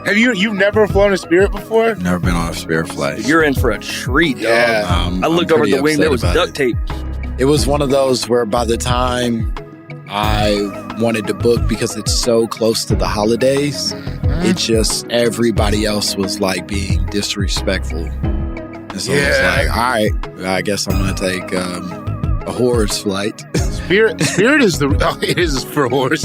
Have you've never flown a Spirit before? Never been on a Spirit flight. You're in for a treat, Yeah. dog. I looked over at the wing, there was duct tape. It was one of those where by the time I wanted to book, because it's so close to the holidays, it just, everybody else was like being disrespectful. And so it was like, all right, I guess I'm going to take a horse flight. Spirit is it is for horse.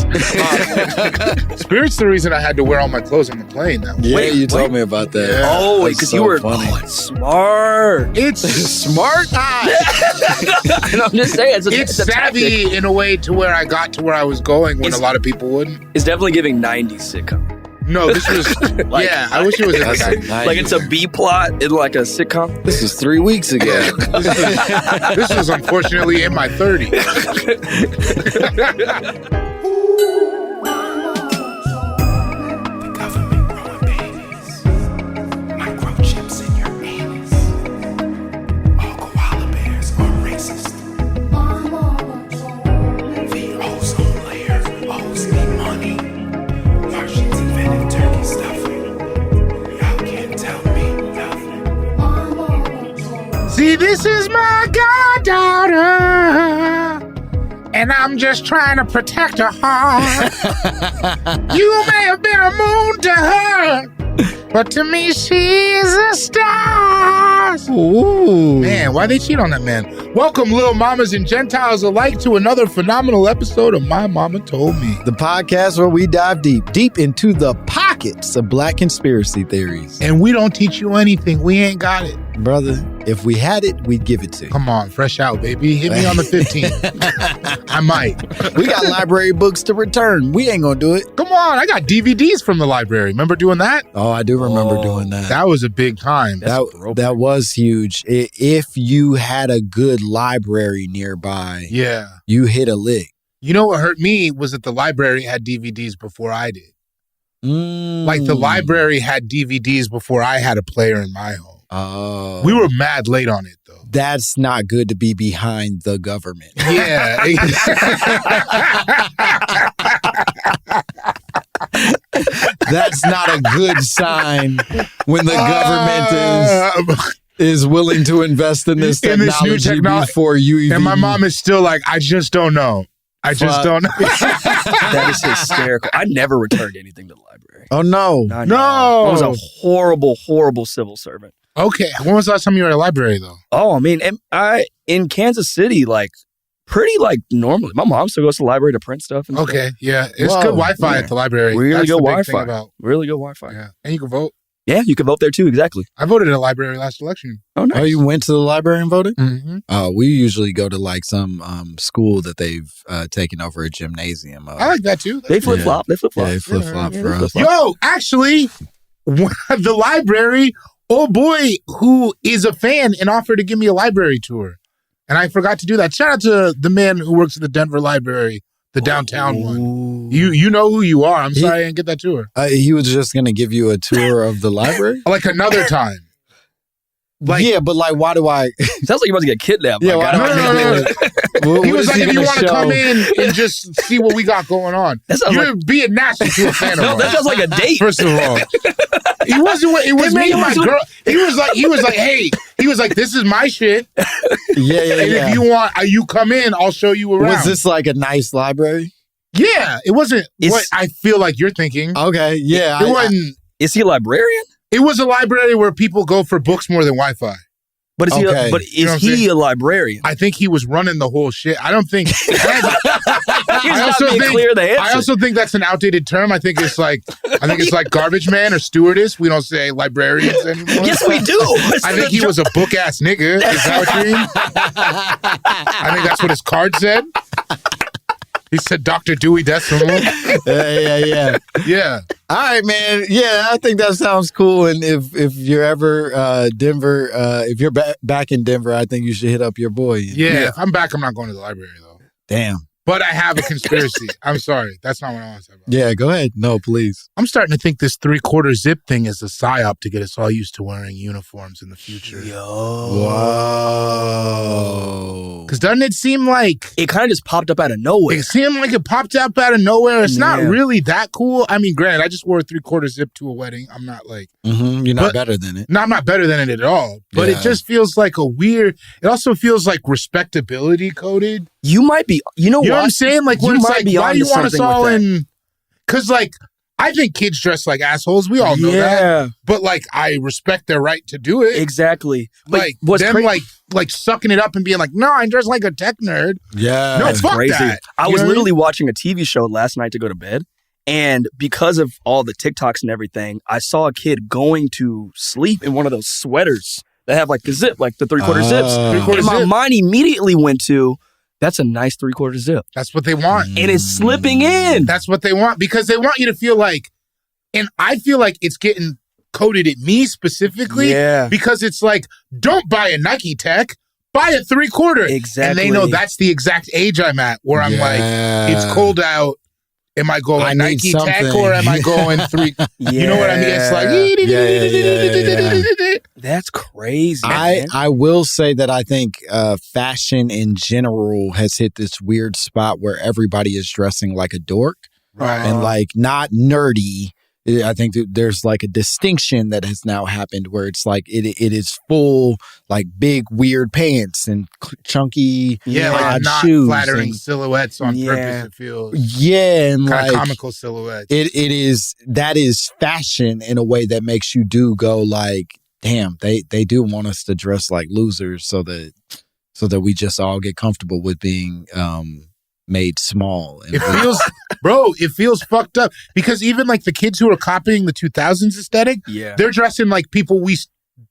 Spirit's the reason I had to wear all my clothes on the plane. You told me about that. Yeah. Oh, because so you were funny. Smart. It's smart. I'm just saying, It's a savvy tactic. in a way to where I got to where I was going when a lot of people wouldn't. It's definitely giving 90s sitcom. No, this was I wish it was That's a a nice- Like it's a B plot in like a sitcom. This was 3 weeks ago. This was unfortunately in my 30s. See, this is my goddaughter, and I'm just trying to protect her heart. You may have been a moon to her, but to me, she's a star. Ooh. Man, why they cheat on that man? Welcome, little mamas and Gentiles alike, to another phenomenal episode of My Momma Told Me. The podcast where we dive deep into the pockets of black conspiracy theories. And we don't teach you anything. We ain't got it. Brother, if we had it, we'd give it to you. Come on, fresh out, baby. Hit me on the 15th. I might. We got library books to return. We ain't gonna do it. Come on, I got DVDs from the library. Remember doing that? Oh, I do remember doing that. That was a big time. That was huge. If you had a good library nearby, Yeah. you hit a lick. You know what hurt me was that the library had DVDs before I did. Like the library had DVDs before I had a player in my home. Oh. We were mad late on it, though. That's not good to be behind the government. Yeah. That's not a good sign when the government is willing to invest in this technology before you even... And my mom is still like, I just don't know. I just don't know. That is hysterical. I never returned anything to the library. Oh, no. No. I was a horrible, horrible civil servant. Okay. When was the last time you were at a library, though? Oh, I mean, in Kansas City, like, pretty, like, normally. My mom still goes to the library to print stuff and stuff. Okay, yeah. It's good Wi-Fi at the library. Really That's good the big thing Wi-Fi. about- Really good Wi-Fi. Yeah. And you can vote. Yeah, you can vote there too, exactly. I voted at a library last election. Oh, nice. Oh, you went to the library and voted? Mm-hmm. We usually go to like some school that they've taken over a gymnasium. I like that too. They flip-flop. They flip-flop. Yeah, they flip-flop for us. Yo, actually, the library, old boy who is a fan and offered to give me a library tour. And I forgot to do that. Shout out to the man who works at the Denver library, the downtown one. You know who you are. I'm sorry I didn't get that tour. He was just going to give you a tour of the library? Like another time. Yeah, but like, why do I... Sounds like you're about to get kidnapped. Yeah, my why guy. do He was like, if you want to come in and just see what we got going on. You're being nasty to a fan of No, ours. that sounds like a date. First of all, it was me and my girl. He was like, hey, he was like, this is my shit. Yeah. And if you want, you come in, I'll show you around. Was this like a nice library? Yeah, it wasn't what I feel like you're thinking. Okay, yeah. It wasn't. Is he a librarian? It was a library where people go for books more than Wi-Fi. But is Okay. You know what I'm he saying? a librarian? I think he was running the whole shit. I don't think. He's not being clear the answer. I also think that's an outdated term. I think it's like garbage man or stewardess. We don't say librarians anymore. Yes, we do. I think he was a book ass nigga. Is that what you mean? I think that's what his card said. He said Dr. Dewey Decimal. Yeah. Yeah. All right, man. Yeah, I think that sounds cool. And if you're ever Denver, if you're back in Denver, I think you should hit up your boy. Yeah. If I'm back, I'm not going to the library though. Damn. But I have a conspiracy. I'm sorry. That's not what I want to talk about. Yeah, go ahead. No, please. I'm starting to think this 3/4 zip thing is a psyop to get us all used to wearing uniforms in the future. Whoa. Because doesn't it seem like... It kind of just popped up out of nowhere. It seemed like it popped up out of nowhere. It's not really that cool. I mean, granted, I just wore a 3/4 zip to a wedding. I'm not like... You're not better than it. No, I'm not better than it at all. But it just feels like a weird... It also feels like respectability coded. You might be... You know what I'm saying? Like, when it's like, why do you want us all in... Because, like, I think kids dress like assholes. We all know that. But, like, I respect their right to do it. Exactly. Like, them, like sucking it up and being like, no, I dress like a tech nerd. Yeah. No, fuck crazy. that. I was literally watching a TV show last night to go to bed. And because of all the TikToks and everything, I saw a kid going to sleep in one of those sweaters that have, like, the zip, like the 3/4 zips. And my mind immediately went to... That's a nice 3/4 zip. That's what they want. And it's slipping in. That's what they want because they want you to feel like, and I feel like it's getting coded at me specifically because it's like, don't buy a Nike Tech, buy a 3/4. Exactly. And they know that's the exact age I'm at where I'm like, it's cold out. Am I going Nike Tech or am I going 3? You know what I mean? It's like, that's crazy. I will say that I think fashion in general has hit this weird spot where everybody is dressing like a dork and like not nerdy. I think that there's like a distinction that has now happened where it's like it is full like big weird pants and chunky like not shoes flattering silhouettes on purpose. It feels and kind of like comical silhouettes. That is fashion in a way that makes you do go like, damn, they do want us to dress like losers so that we just all get comfortable with being made small. And it feels fucked up because even like the kids who are copying the 2000s aesthetic, they're dressing like people we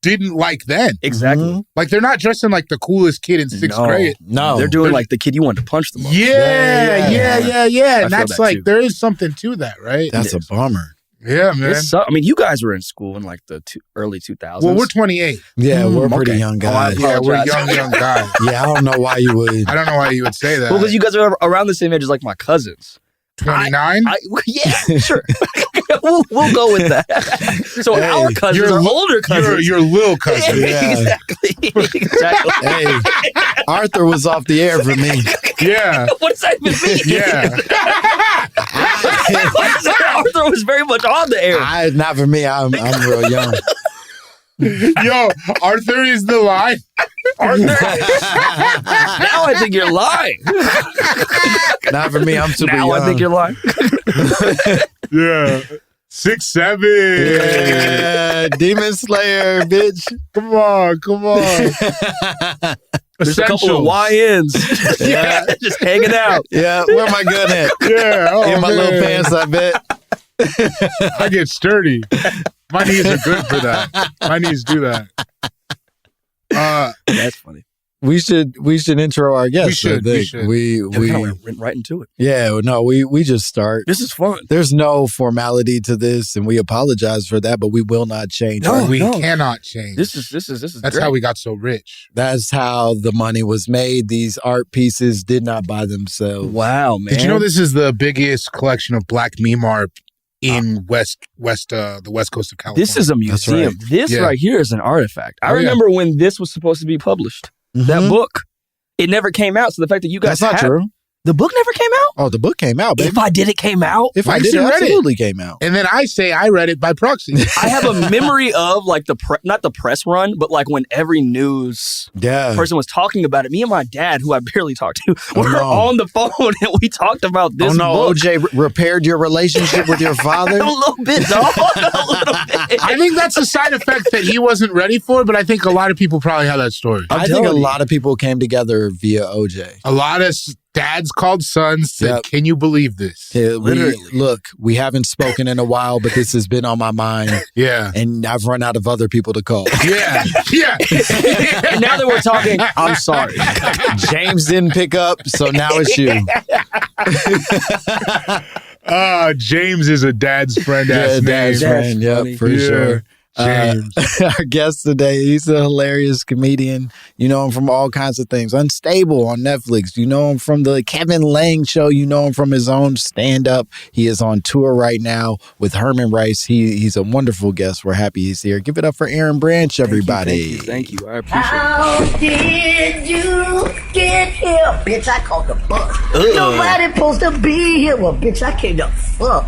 didn't like then. Exactly. Like they're not dressing like the coolest kid in sixth grade. No, they're doing like the kid you wanted to punch them. Yeah. And that's like, there is something to that, right? That's a bummer. Yeah, man. I mean, you guys were in school in like the early 2000s. Well, we're 28. Yeah, we're pretty young guys. We're young guys. Yeah, I don't know why you would. I don't know why you would say that. Well, because you guys are around the same age as like my cousins. 29? Yeah, sure. we'll go with that. So our cousins are older cousins. Your little cousin. Exactly. Hey, Arthur was off the air for me. Yeah. What does that even mean? Yeah. Arthur was very much on the air. Not for me. I'm real young. Yo, Arthur is the lie. Arthur. Now I think you're lying. Not for me. I'm super young. Now I think you're lying. Yeah. 6'7". Yeah, Demon Slayer, bitch. Come on. There's a couple of YNs. Just hanging out. Yeah, where am I good at? Yeah. In my little pants, I bet. I get sturdy. My knees are good for that. My knees do that. That's funny. We should intro our guests. We should. We went right into it. Yeah, no, we just start. This is fun. There's no formality to this, and we apologize for that, but we will not change. We cannot change. This is That's great. how we got so rich. That's how the money was made. These art pieces did not buy themselves. Wow, man. Did you know this is the biggest collection of black meme art in the west coast of California? This is a museum. Right. This right here is an artifact. I remember when this was supposed to be published. Mm-hmm. That book, it never came out. So the fact that you guys That's not true. The book never came out? Oh, the book came out, baby. If I did, it came out. If I did, it absolutely came out. And then I say I read it by proxy. I have a memory of like not the press run, but like when every news person was talking about it. Me and my dad, who I barely talked to, were on the phone and we talked about this book. OJ repaired your relationship with your father? A little bit, dog. A little bit. I think that's a side effect that he wasn't ready for, but I think a lot of people probably have that story. I think a lot of people came together via OJ. A lot of dads called sons, said, can you believe this? Yeah, we haven't spoken in a while, but this has been on my mind. Yeah. And I've run out of other people to call. Yeah. And now that we're talking, I'm sorry. James didn't pick up, so now it's you. James is a dad's friend. Dad's friend, for sure. James. Our guest today, he's a hilarious comedian. You know him from all kinds of things. Unstable on Netflix. You know him from the Kevin Lang show. You know him from his own stand-up. He is on tour right now with Herman Rice. He's a wonderful guest. We're happy he's here. Give it up for Aaron Branch, everybody. Thank you. I appreciate it. How did you get here? Bitch, I called the bus. Nobody supposed to be here. Well, bitch, I came to fuck.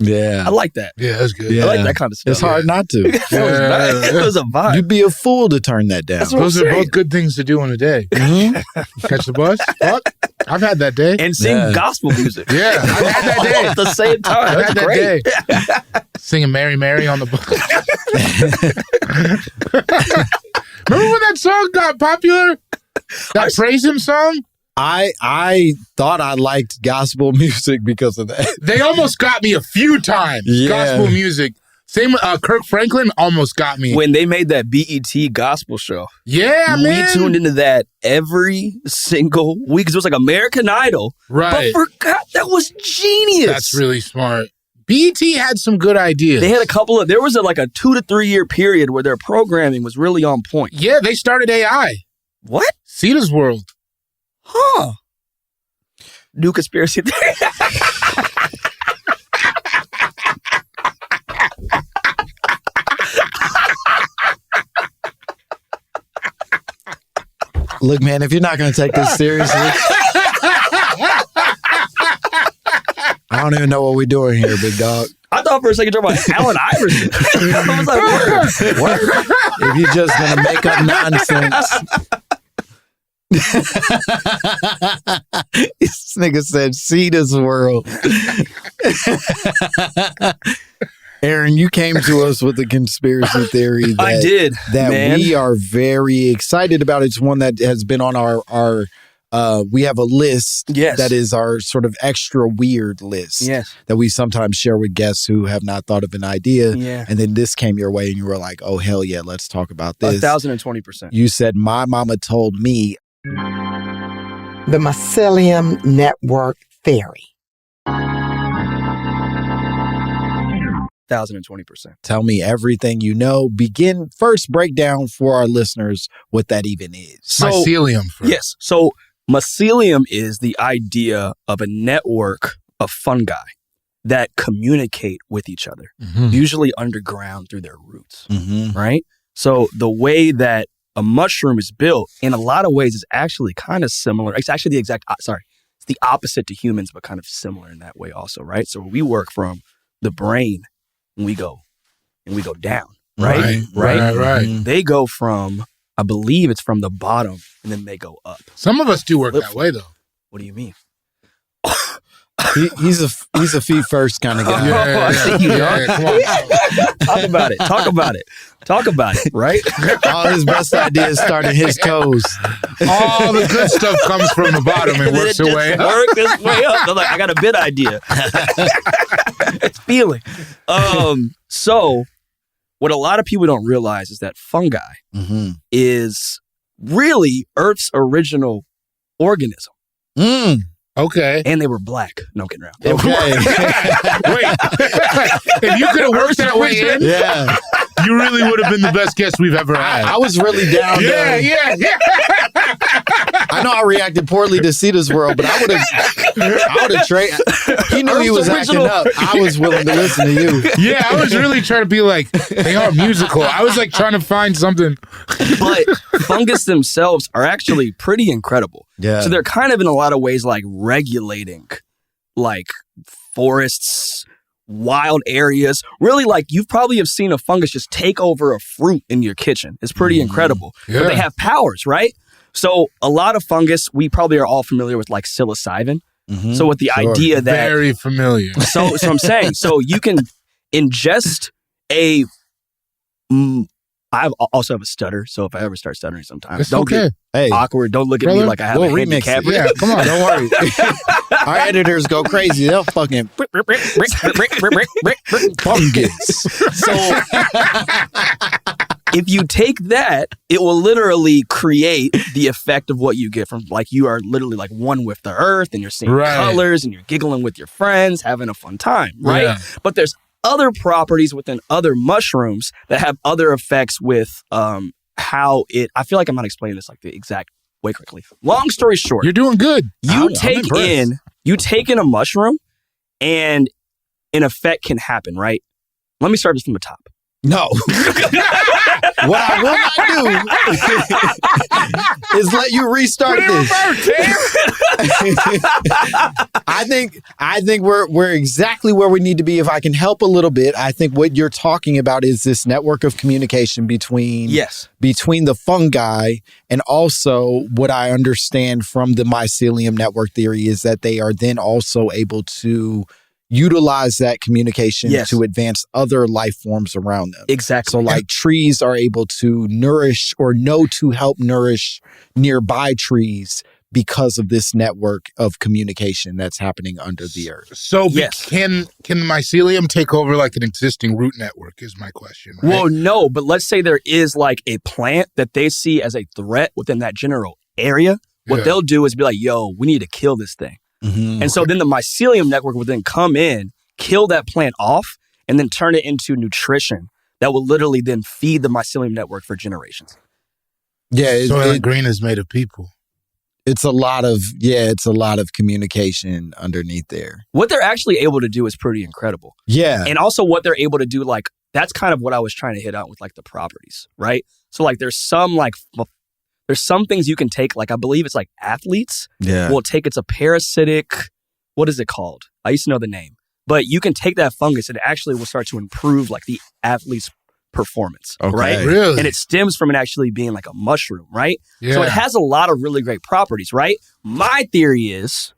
Yeah. I like that. Yeah, that's good. Yeah. I like that kind of stuff. It's hard not to. It was a vibe. You'd be a fool to turn that down. That's what Those I'm are saying. both good things to do in a day. Catch the bus. Fuck. I've had that day. And sing gospel music. Yeah, I've had that day. At the same time. I've That's had that great. day. Singing Mary, Mary on the bus. Remember when that song got popular? That Praise Him song? I thought I liked gospel music because of that. They almost got me a few times. Yeah. Gospel music. Same Kirk Franklin almost got me. When they made that BET gospel show, Yeah, man. we tuned into that every single week because it was like American Idol. Right. But forgot that was genius. That's really smart. BET had some good ideas. They had there was like a 2 to 3 year period where their programming was really on point. Yeah, they started AI. What? Cedar's World. Huh. New conspiracy theory. Look, man, if you're not going to take this seriously, I don't even know what we're doing here, big dog. I thought for a second you were talking about Allen Iverson. I was like, What? If you're just going to make up nonsense. This nigga said, see this world. Aaron, you came to us with a conspiracy theory that, I did, that man. we are very excited about. It's one that has been on our we have a list Yes. that is our sort of extra weird list Yes. that we sometimes share with guests who have not thought of an idea. Yeah. And then this came your way and you were like, oh, hell yeah, let's talk about this. 1,020%. You said, My Momma Told Me. The Mycelium Network Theory. 1,020%. Tell me everything you know. First breakdown for our listeners what that even is. Mycelium. Yes. So mycelium is the idea of a network of fungi that communicate with each other, usually underground through their roots, right? So the way that a mushroom is built, in a lot of ways, is actually kind of similar. It's actually it's the opposite to humans, but kind of similar in that way also, right? So we work from the brain and we go down, right? Right. They go from, I believe it's from the bottom, and then they go up. Some of us do work that way, though. What do you mean? He's a feet first kind of guy. Come on. Talk about it, right? All his best ideas start at his toes. All the good stuff comes from the bottom and works its way up. Work its way up. I'm like, I got a bit idea. It's feeling. So what a lot of people don't realize is that fungi is really Earth's original organism. Okay. And they were black. No, I'm kidding around. Okay. Wait. If you could have worked that way in, Yeah. you really would have been the best guest we've ever had. I was really down there. Yeah. I know I reacted poorly to Cedar's World, but I would have traded. He knew he was acting up. I was willing to listen to you. Yeah, I was really trying to be like, they are musical. I was like trying to find something. But fungus themselves are actually pretty incredible. Yeah. So they're kind of in a lot of ways like regulating like forests, wild areas. Really, like you probably have seen a fungus just take over a fruit in your kitchen. It's pretty incredible. Yeah. But they have powers, right? So a lot of fungus, we probably are all familiar with like psilocybin. So with the idea that Very familiar. So I'm saying, so you can ingest I also have a stutter, so if I ever start stuttering sometimes, It's don't okay. get awkward. Don't look at me Brother, like I have we'll a remix handicap. it. Yeah, come on. Don't worry. Our editors go crazy. They'll fucking fungus. So if you take that, it will literally create the effect of what you get from, like, you are literally like one with the earth and you're seeing Right. colors and you're giggling with your friends, having a fun time, right? Yeah. But there's other properties within other mushrooms that have other effects with how it. I feel like I'm not explaining this like the exact way quickly. Long story short, You're doing good. you I'm impressed. take in a mushroom, and an effect can happen. Right. Let me start this from the top. No. What I will not do is let you restart this. I think we're exactly where we need to be. If I can help a little bit, I think what you're talking about is this network of communication between the fungi, and also what I understand from the mycelium network theory is that they are then also able to utilize that communication to advance other life forms around them. Exactly. So like trees are able to nourish or know to help nourish nearby trees because of this network of communication that's happening under the earth. So can the mycelium take over like an existing root network is my question, right? Well, no, but let's say there is like a plant that they see as a threat within that general area. What they'll do is be like, yo, we need to kill this thing. Mm-hmm. And so then the mycelium network will then come in, kill that plant off, and then turn it into nutrition that will literally then feed the mycelium network for generations. Yeah. Soylent Green is made of people. It's a lot of communication underneath there. What they're actually able to do is pretty incredible. Yeah. And also what they're able to do, like, that's kind of what I was trying to hit on with like the properties, right? So like there's some things you can take, like I believe it's like athletes will take, it's a parasitic, what is it called? I used to know the name. But you can take that fungus and it actually will start to improve like the athlete's performance, right? Really? And it stems from it actually being like a mushroom, right? Yeah. So it has a lot of really great properties, right? My theory is,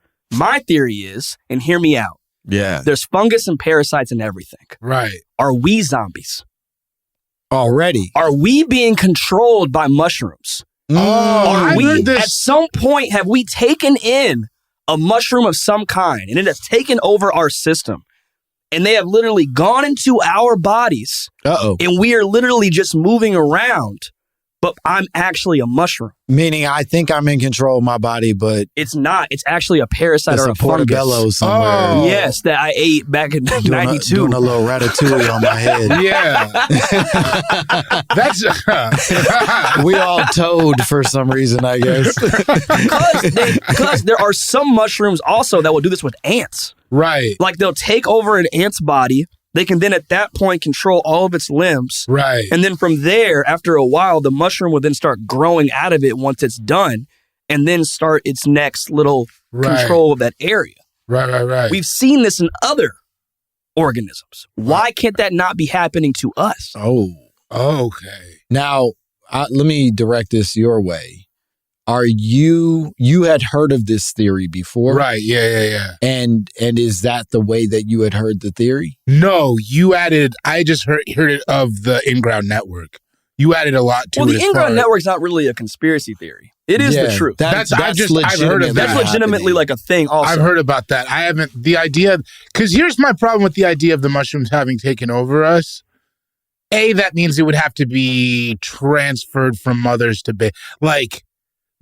and hear me out, there's fungus and parasites and everything. Right. Are we zombies? Already. Are we being controlled by mushrooms? Are we, at some point, have we taken in a mushroom of some kind and it has taken over our system and they have literally gone into our bodies and we are literally just moving around, but I'm actually a mushroom. Meaning I think I'm in control of my body, but it's not. It's actually a parasite or a fungus. Portobello somewhere. Yes, that I ate back in 92. Doing a little ratatouille on my head. Yeah. That's we all toad for some reason, I guess. Because there are some mushrooms also that will do this with ants. right. Like they'll take over an ant's body. They can then at that point control all of its limbs. Right. And then from there, after a while, the mushroom will then start growing out of it once it's done and then start its next little control of that area. Right. We've seen this in other organisms. Why can't that not be happening to us? Oh. Okay. Now, let me direct this your way. Are you had heard of this theory before? Right. Yeah. And is that the way that you had heard the theory? No, you added, I just heard it of the in-ground network. You added a lot to it. Well, the in-ground network's not really a conspiracy theory. It is the truth. I've heard of that. That's legitimately like a thing also. I've heard about that. I haven't, the idea, because here's my problem with the idea of the mushrooms having taken over us. A, that means it would have to be transferred from mothers to baby. Like,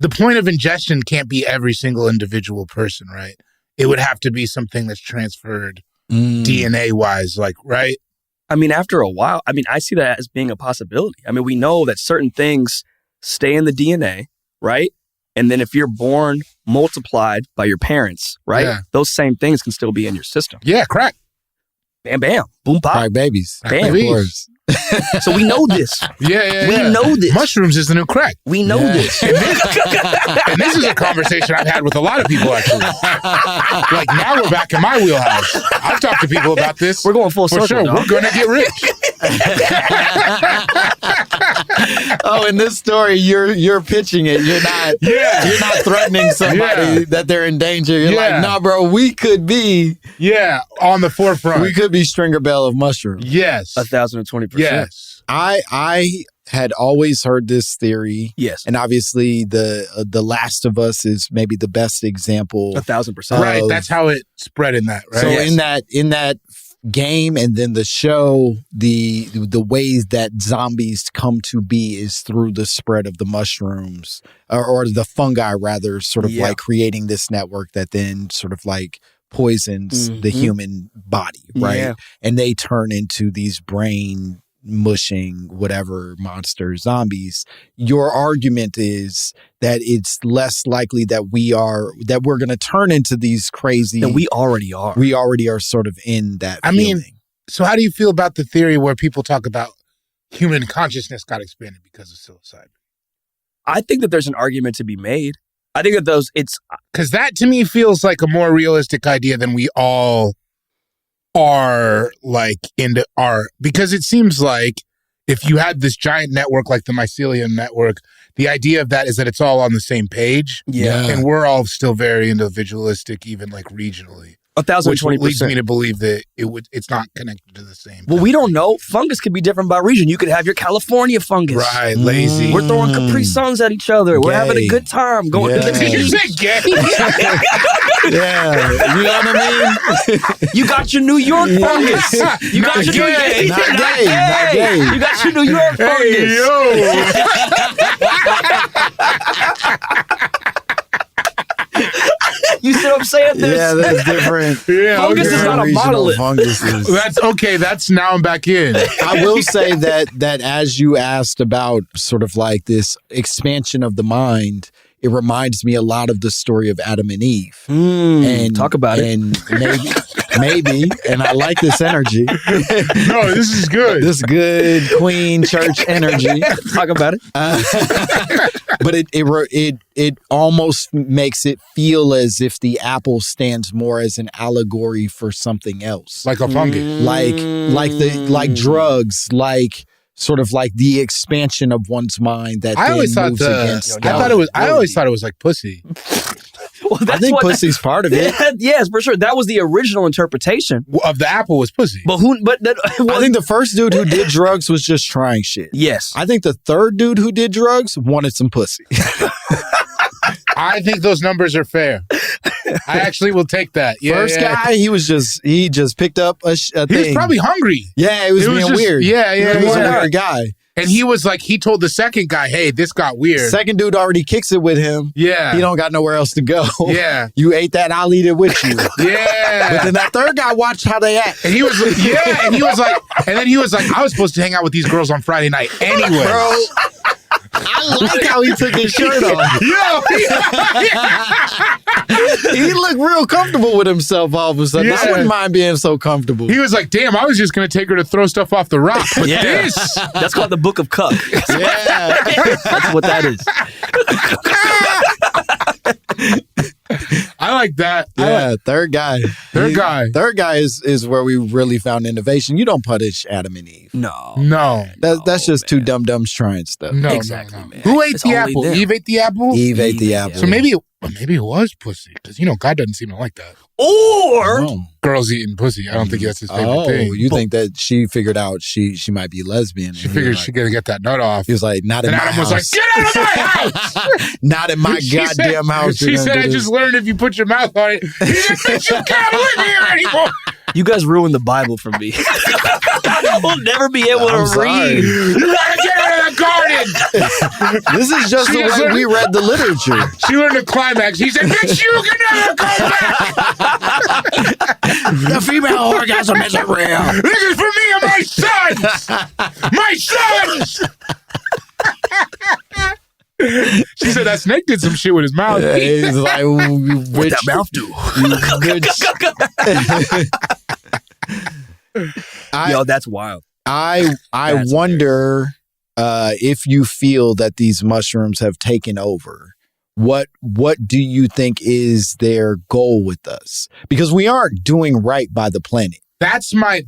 the point of ingestion can't be every single individual person, right? It would have to be something that's transferred DNA-wise, like, right? I mean, after a while, I see that as being a possibility. I mean, we know that certain things stay in the DNA, right? And then if you're born multiplied by your parents, right? Yeah. Those same things can still be in your system. Yeah, crack. Bam, bam. Boom, pop. Crack babies. Bam. Of course. So we know this. Yeah. We know this. Mushrooms is the new crack. We know this. And this is a conversation I've had with a lot of people, actually. Like, now we're back in my wheelhouse. I've talked to people about this. We're going full circle. For sure. Dog. We're going to get rich. Oh, in this story, you're pitching it. You're not threatening somebody that they're in danger. You're like, nah, bro, we could be on the forefront. We could be Stringer Bell of mushrooms. Yes. 1,020%. Yes. I had always heard this theory. Yes. And obviously the Last of Us is maybe the best example. 1,000%. Right. That's how it spread in that, right? So in that game and then the show, the ways that zombies come to be is through the spread of the mushrooms or the fungi rather, sort of like creating this network that then sort of like poisons the human body, right? Yeah. And they turn into these brain mushing whatever monster zombies. Your argument is that it's less likely that we're going to turn into these crazy. And we already are. We already are sort of in that I feeling. mean, so how do you feel about the theory where people talk about human consciousness got expanded because of psilocybin? I think that there's an argument to be made. I think that because that to me feels like a more realistic idea than we all are like into our, because it seems like if you had this giant network like the Mycelium network, the idea of that is that it's all on the same page. Yeah. And we're all still very individualistic, even like regionally. 1,020%. Which leads me to believe that it's not connected to the same. Well, we don't know. Fungus could be different by region. You could have your California fungus. Right, lazy. We're throwing Capri Suns at each other. We're having a good time going to the Did you beach. say gay? Yeah, you know what I mean? You got your New York fungus. You got your gay. Not gay. You got your New York fungus. You see what I'm saying? That's different. Fungus is not a monolith. Funguses. That's okay. That's now I'm back in. I will say that as you asked about sort of like this expansion of the mind, it reminds me a lot of the story of Adam and Eve. And talk about it. And maybe, and I like this energy. No, this is good. This good Queen Church energy. Talk about it. But it almost makes it feel as if the apple stands more as an allegory for something else, Like a fungus. like drugs, like sort of like the expansion of one's mind that I always thought I always thought it was like pussy. Well, I think pussy's part of it. Yes, for sure. That was the original interpretation. Of the apple was pussy. But I think the first dude who did drugs was just trying shit. Yes. I think the third dude who did drugs wanted some pussy. I think those numbers are fair. I actually will take that. Yeah, First guy, he just picked up a thing. He was probably hungry. Yeah, it was being just, weird. Yeah. He was a weird guy. And he was like, he told the second guy, hey, this got weird. Second dude already kicks it with him. Yeah. He don't got nowhere else to go. Yeah. You ate that, I'll eat it with you. Yeah. But then that third guy watched how they act. And he was like, and then he was like, I was supposed to hang out with these girls on Friday night anyway. Bro, I like how he took his shirt off. He looked real comfortable with himself all of a sudden. I wouldn't mind being so comfortable. He was like, damn, I was just going to take her to throw stuff off the rock. But this. That's called the Book of Cuck. Yeah. That's what that is. I like that. Yeah, third guy. Third guy is where we really found innovation. You don't punish Adam and Eve. No. That's just two dum-dums trying stuff. No, Exactly, no. man. Who ate It's the only apple? them. Eve ate the apple? Eve ate the apple. So maybe it was pussy. Because, God doesn't seem to like that. Or Girls eating pussy. I don't think that's his favorite thing. You think that she figured out she might be lesbian. She figured she got to get that nut off. He was like, not in And my Adam house. was like, get out of my house! Not in my goddamn house. She said, I just learned if you put your mouth on it, he said, bitch, you can't live here anymore. you guys ruined the Bible for me. We'll never be able to sorry. read. You got to get out of the garden. This is just the way we read the literature. She learned the climax. He said, bitch, you can never come back. The female orgasm isn't real. This is for me and my sons. My sons. She said that snake did some shit with his mouth. He's like, What that mouth do? Yo, that's wild. I wonder if you feel that these mushrooms have taken over. What do you think is their goal with us? Because we aren't doing right by the planet. That's my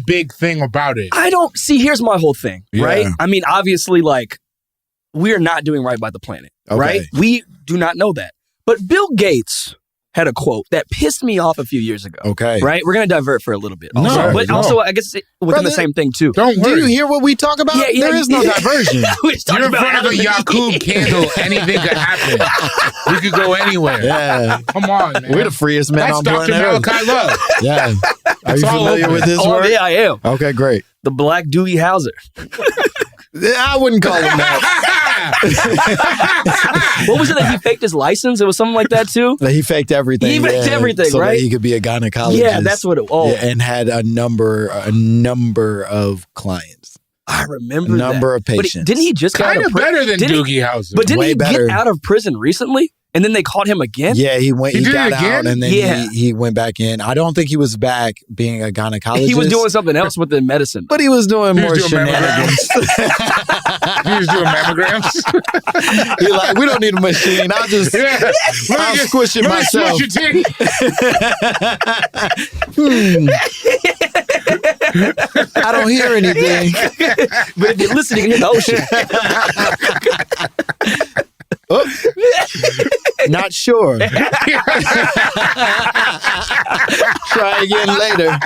big thing about it. I don't see. Here's my whole thing, Yeah. right? I mean, obviously, like, we are not doing right by the planet, Okay. right? We do not know that. But Bill Gates had a quote that pissed me off a few years ago. Okay. Right? We're going to divert for a little bit. Also. No, But no. also, I guess within Brother, the same thing, too. Don't Do worry. you hear what we talk about? Yeah, There is no diversion. We're talking You're in about front of a Adam and Eve. Yakub candle. Anything could happen. We could go anywhere. Yeah. Come on, man. We're the freest men That's on Dr. planet Earth. Malachi Love. Yeah. Are you all familiar open. with this Oh, word? yeah, I am. Okay, great. The Black Doogie Howser. I wouldn't call him that. What was it that he faked his license? It was something like that too. He faked everything. He faked everything, so right? That he could be a gynecologist. Yeah, that's what it was. Yeah, and had a number of clients. I remember a number of But patients. didn't he just get out Kind of of better than didn't he- Doogie Howser. But didn't Way he better. get out of prison recently? And then they caught him again? Yeah, he went. He He did got it again? out, and then Yeah. he went back in. I don't think he was back being a gynecologist. He was doing something else with the medicine. but he was doing He more was doing shenanigans. He was doing mammograms. He's like, we don't need a machine. I'll just, Yeah. I'll squish it Let me myself. squish your titty. I don't hear anything. But if you're listening, you know shit. Oh. Not sure. Try again later.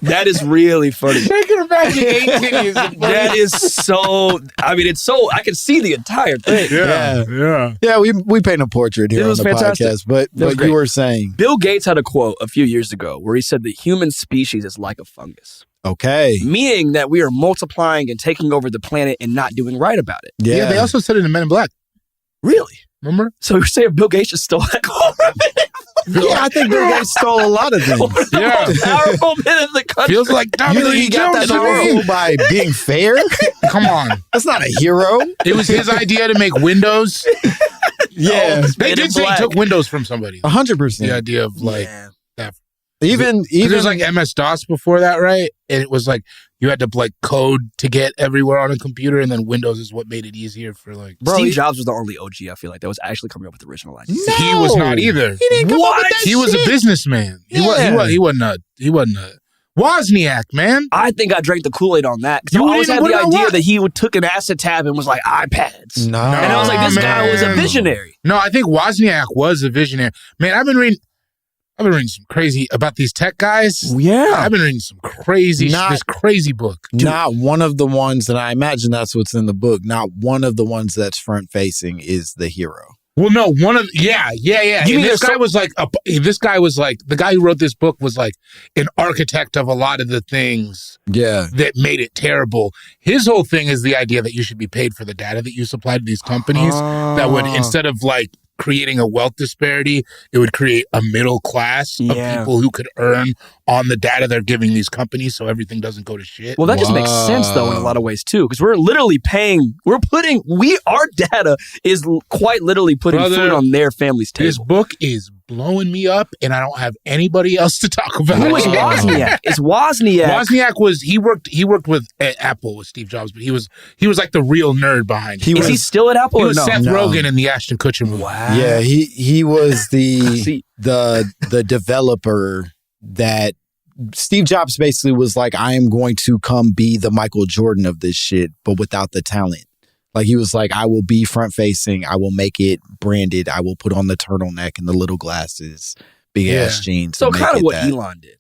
That is really funny. Taking it back to 18 That is so. I mean, it's so. I can see the entire thing. Yeah. Yeah, we paint a portrait here It on was the fantastic. podcast, but That was you great. were saying, Bill Gates had a quote a few years ago where he said the human species is like a fungus, okay, meaning that we are multiplying and taking over the planet and not doing right about it. yeah, Yeah, they also said it in Men in Black. Really? Remember? So you're saying Bill Gates just stole that quote? yeah, I think Bill Gates stole a lot of things. The Yeah. most powerful man in the country. Feels like You think he got that role by being fair? Come on. That's not a hero. It was his idea to make Windows. Yeah, They Men did in say he Black. took Windows from somebody. 100%. The idea of like Yeah. Even there's like MS-DOS before that, right? And it was like you had to like code to get everywhere on a computer, and then Windows is what made it easier for like. Steve Jobs was the only OG I feel like that was actually coming up with the original idea. He was not either. He didn't come up with that He was a shit. businessman. He wasn't a Wozniak, man. I think I drank the Kool-Aid on that because You I always didn't- had what the about idea what? that he took an acid tab and was like iPads. No. And I was like, this guy was a man. visionary. No, I think Wozniak was a visionary. Man, I've been reading some crazy about these tech guys. Yeah. I've been reading some crazy, Not- this crazy book. Not one of the ones, and I imagine that's what's in the book. Not one of the ones that's front facing is the hero. Well, no, one of yeah. You And mean this there's guy was like the guy who wrote this book was like an architect of a lot of the things Yeah. that made it terrible. His whole thing is the idea that you should be paid for the data that you supply to these companies. That would, instead of like creating a wealth disparity, it would create a middle class of Yeah. people who could earn on the data they're giving these companies, so everything doesn't go to shit. Well, that just makes sense though in a lot of ways too, because we're literally paying. Our data is quite literally putting Brother, food on their family's table. This book is blowing me up, and I don't have anybody else to talk about. Who is it. Wozniak? It's Wozniak. Wozniak was he worked with Apple with Steve Jobs, but he was like the real nerd behind it. Is he still at Apple He or was no? Seth No. Rogen in the Ashton Kutcher movie. Wow. Yeah, he was See. the developer that Steve Jobs basically was like, I am going to come be the Michael Jordan of this shit, but without the talent. Like he was like, I will be front facing, I will make it branded, I will put on the turtleneck and the little glasses, big ass jeans. So and make kind of it what that. Elon did.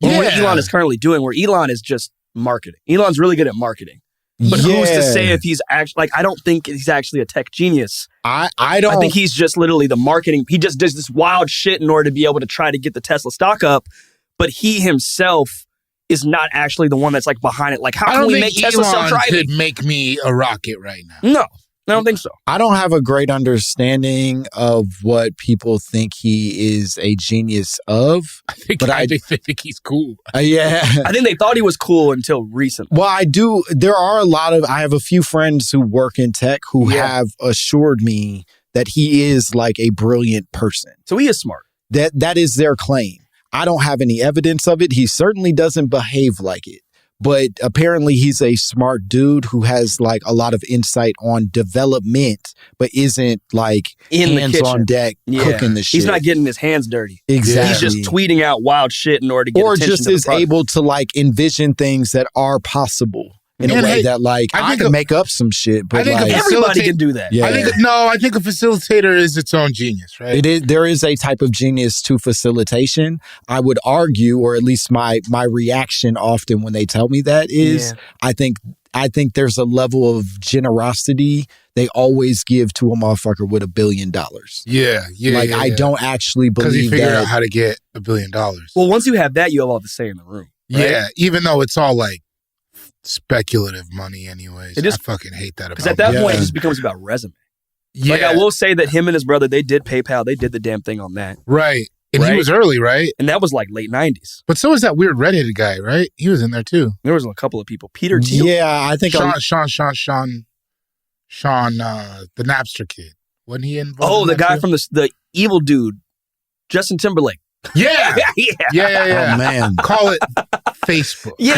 Or what Yeah. Elon is currently doing, where Elon is just marketing. Elon's really good at marketing. But who's to say if he's actually, like, I don't think he's actually a tech genius. I don't I think he's just literally the marketing. He just does this wild shit in order to be able to try to get the Tesla stock up. But he himself is not actually the one that's like behind it. Like, how I can don't we think make Tesla Elon self-driving? could make me a rocket right now. No, I don't think so. I don't have a great understanding of what people think he is a genius of. I think he's cool. Yeah. I think they thought he was cool until recently. Well, I do. There are I have a few friends who work in tech who have assured me that he is like a brilliant person. So he is smart. That is their claim. I don't have any evidence of it. He certainly doesn't behave like it. But apparently he's a smart dude who has like a lot of insight on development, but isn't like In the hands kitchen. on deck cooking the shit. He's not getting his hands dirty. Exactly. He's just tweeting out wild shit in order to get or attention just to the is product. able to like envision things that are possible in a And way hey, that like I I think can a- make up some shit, but I think a like Everybody facilitate- can do that. yeah. I think a facilitator is its own genius, right? It is. There is a type of genius to facilitation. I would argue, or at least my reaction often when they tell me that is, I think there's a level of generosity they always give to a motherfucker with $1 billion. Yeah. Like I don't actually because he believe figured that. out how to get $1 billion. Well, once you have that, you have all the say in the room. Right? Yeah, even though it's all like speculative money anyways. I fucking hate that about Because at that point, it Yeah. just becomes about resume. Yeah. Like, I will say that him and his brother, they did PayPal. They did the damn thing on that. Right. And he Right. was early, right? And that was like late 90s. But so was that weird redheaded guy, right? He was in there too. There was a couple of people. Peter Thiel. Yeah, I think Sean, the Napster kid. Wasn't he involved? Oh, in the that guy too? from the evil dude, Justin Timberlake. Yeah. Yeah. Yeah. Oh man. Call it Facebook. Yeah.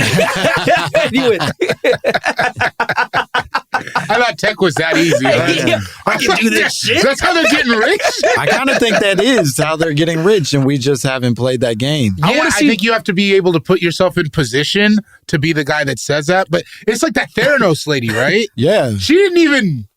Anyway. I thought tech was that easy. Right? Yeah. I can do this shit. That's how they're getting rich. I kind of think that is how they're getting rich, and we just haven't played that game. I think you have to be able to put yourself in position to be the guy that says that. But it's like that Theranos lady, right? Yeah. She didn't even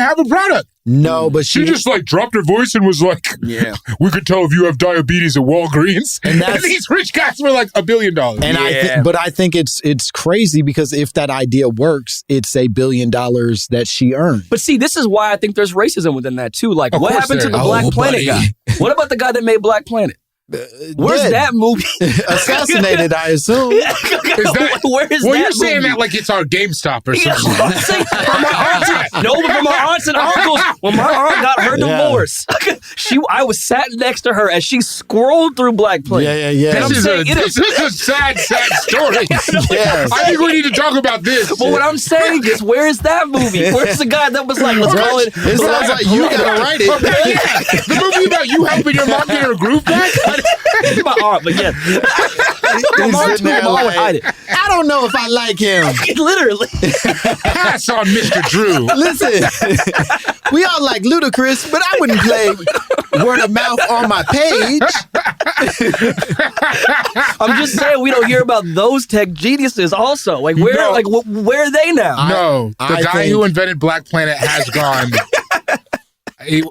have a product. No, but She just like dropped her voice and was like, Yeah. we could tell if you have diabetes at Walgreens. And that's- these rich guys were like $1 billion. And I think it's crazy because if that idea works, it's $1 billion that she earned. But see, this is why I think there's racism within that too. Like, Of what course happened to there the is. Black Oh, Planet buddy. guy? What about the guy that made Black Planet? Where's Dead. that movie? Assassinated, I assume. Is that, Where is well, that you're saying movie? that like it's our GameStop or Yeah, something. I'm saying from my aunts and uncles. When my aunt got her Yeah. divorce, I was sat next to her as she scrolled through Black Planet. Yeah. And I'm saying This is a sad story. Yeah. I think we need to talk about this. But what I'm saying is, where is that movie? Where's the guy that was like, let's call it? It sounds like you gotta write it. The movie about you helping your mom get her groove back? My aunt, but yeah. My mom sitting there would like- hide it. I don't know if I like him. Literally. Pass on Mr. Drew. Listen, we all like Ludacris, but I wouldn't play word of mouth on my page. I'm just saying we don't hear about those tech geniuses also. Like where No. where are they now? No, the I guy think- who invented Black Planet has gone.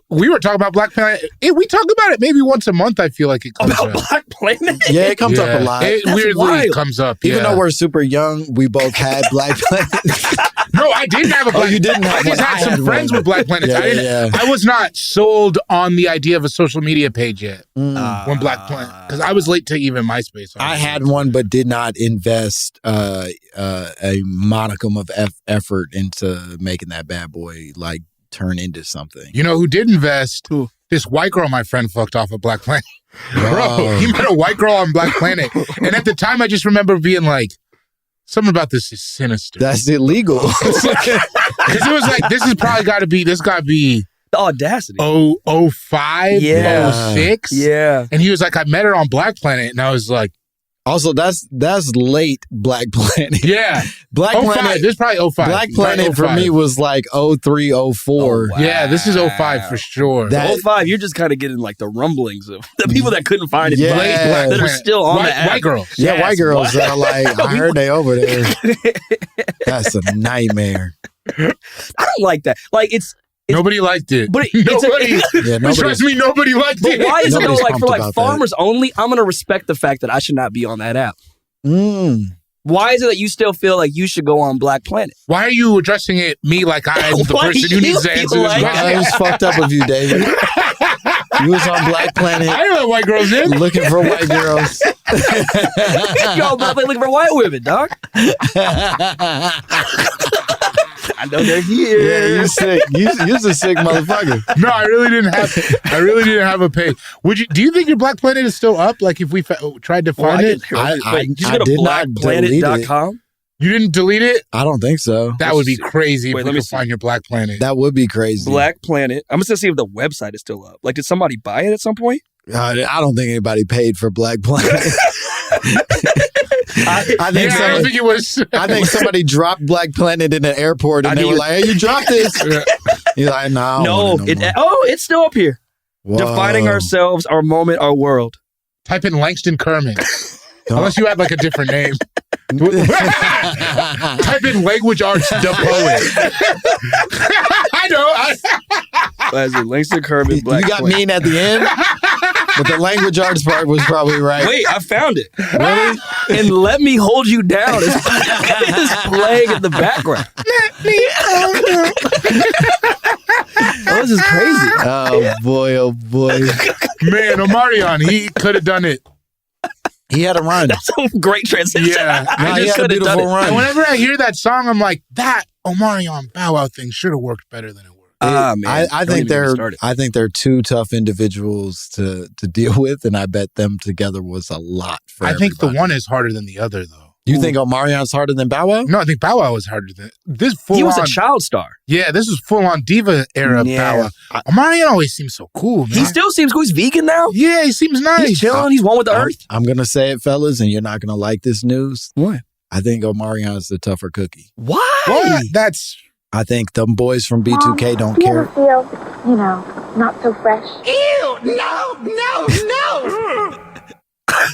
We were talking about Black Planet. We talk about it maybe once a month. I feel like it comes About up. Black Planet? Yeah, it comes up a lot. It That's weirdly wild. comes up. Even yeah. though we're super young, we both had Black Planet. No, I didn't have a Black. you didn't have I just one. had I some had friends one. with Black Planets. Yeah, I didn't. yeah. I was not sold on the idea of a social media page yet when Black Planet, because I was late to even MySpace. I had one, but did not invest a modicum of effort into making that bad boy like turn into something. You know who did invest? Who? This white girl my friend fucked off of Black Planet. Bro, Oh. he met a white girl on Black Planet. And at the time, I just remember being like, something about this is sinister. That's illegal. Because it was like, this got to be The audacity. 05, Yeah. 06. Yeah. And he was like, I met her on Black Planet. And I was like, Also, that's late Black Planet. yeah. Black 05. Planet. This is probably 05. Black Planet for 05. me was like 03, 04. Oh, wow. Yeah, this is 05 for sure. That- 05, you're just kind of getting like the rumblings of the people that couldn't find it. Yeah. Late Black that are Planet. still on white, the app. white girls. Yeah, Yes, white girls what? that are like, I heard they over there. That's a nightmare. I don't like that. Like Nobody liked it. But nobody. Yeah, nobody. Trust me, nobody liked but it. why is it though, Nobody's like for pumped like about farmers only, I'm gonna respect the fact that I should not be on that app. Why is it that you still feel like you should go on Black Planet? Why are you addressing it me like I'm the Why person do who needs you to feel answer this like- I question? was fucked up of you, David. You was on Black Planet I know that white girls in. looking for white girls. Y'all Black Planet looking for white women, dog. I know they're here. Yeah, you sick. You's a sick motherfucker. No, I really didn't have a page. Do you think your Black Planet is still up? Like if we tried to find it? Just I go to did not delete it. blackplanet.com. You didn't delete it? I don't think so. That would be crazy Wait, if let we me could see. find your Black Planet. That would be crazy. Black Planet. I'm just gonna see if the website is still up. Like, did somebody buy it at some point? I don't think anybody paid for Black Planet. I think I don't somebody, think it was. I think somebody dropped Black Planet in an airport and I they need- were like, "Hey, you dropped this." Yeah. You're like, "No, I don't No. want it no It's still up here. more." Defining Whoa. ourselves, our moment, our world. Type in Langston Kerman. Unless you had like a different name. Type in language arts the poet. I know. What is it? Langston Kerman, Black You got Planet. mean at the end, but the language arts part was probably right. Wait, I found it. Really? And Let Me Hold You Down is playing in the background. Oh, this is crazy. Oh boy! Man, Omarion, he could have done it. He had a run. That's a great transition. Yeah, I just had a beautiful run. And whenever I hear that song, I'm like, that Omarion Bow Wow thing should have worked better than it worked. Man, I think they're two tough individuals to deal with, and I bet them together was a lot for think everybody. the one is harder than the other, though. You think Omarion's harder than Bow Wow? No, I think Bow Wow was harder than this. He was a child star. Yeah, this is full on diva era Bow Wow. Omarion always seems so cool, man. He still seems cool. He's vegan now. Yeah, he seems nice. He's chilling. He's one with the earth. I'm gonna say it, fellas, and you're not gonna like this news. What? I think Omarion's the tougher cookie. Why? What? That's. I think them boys from B2K don't care. Feel, not so fresh. Ew, no.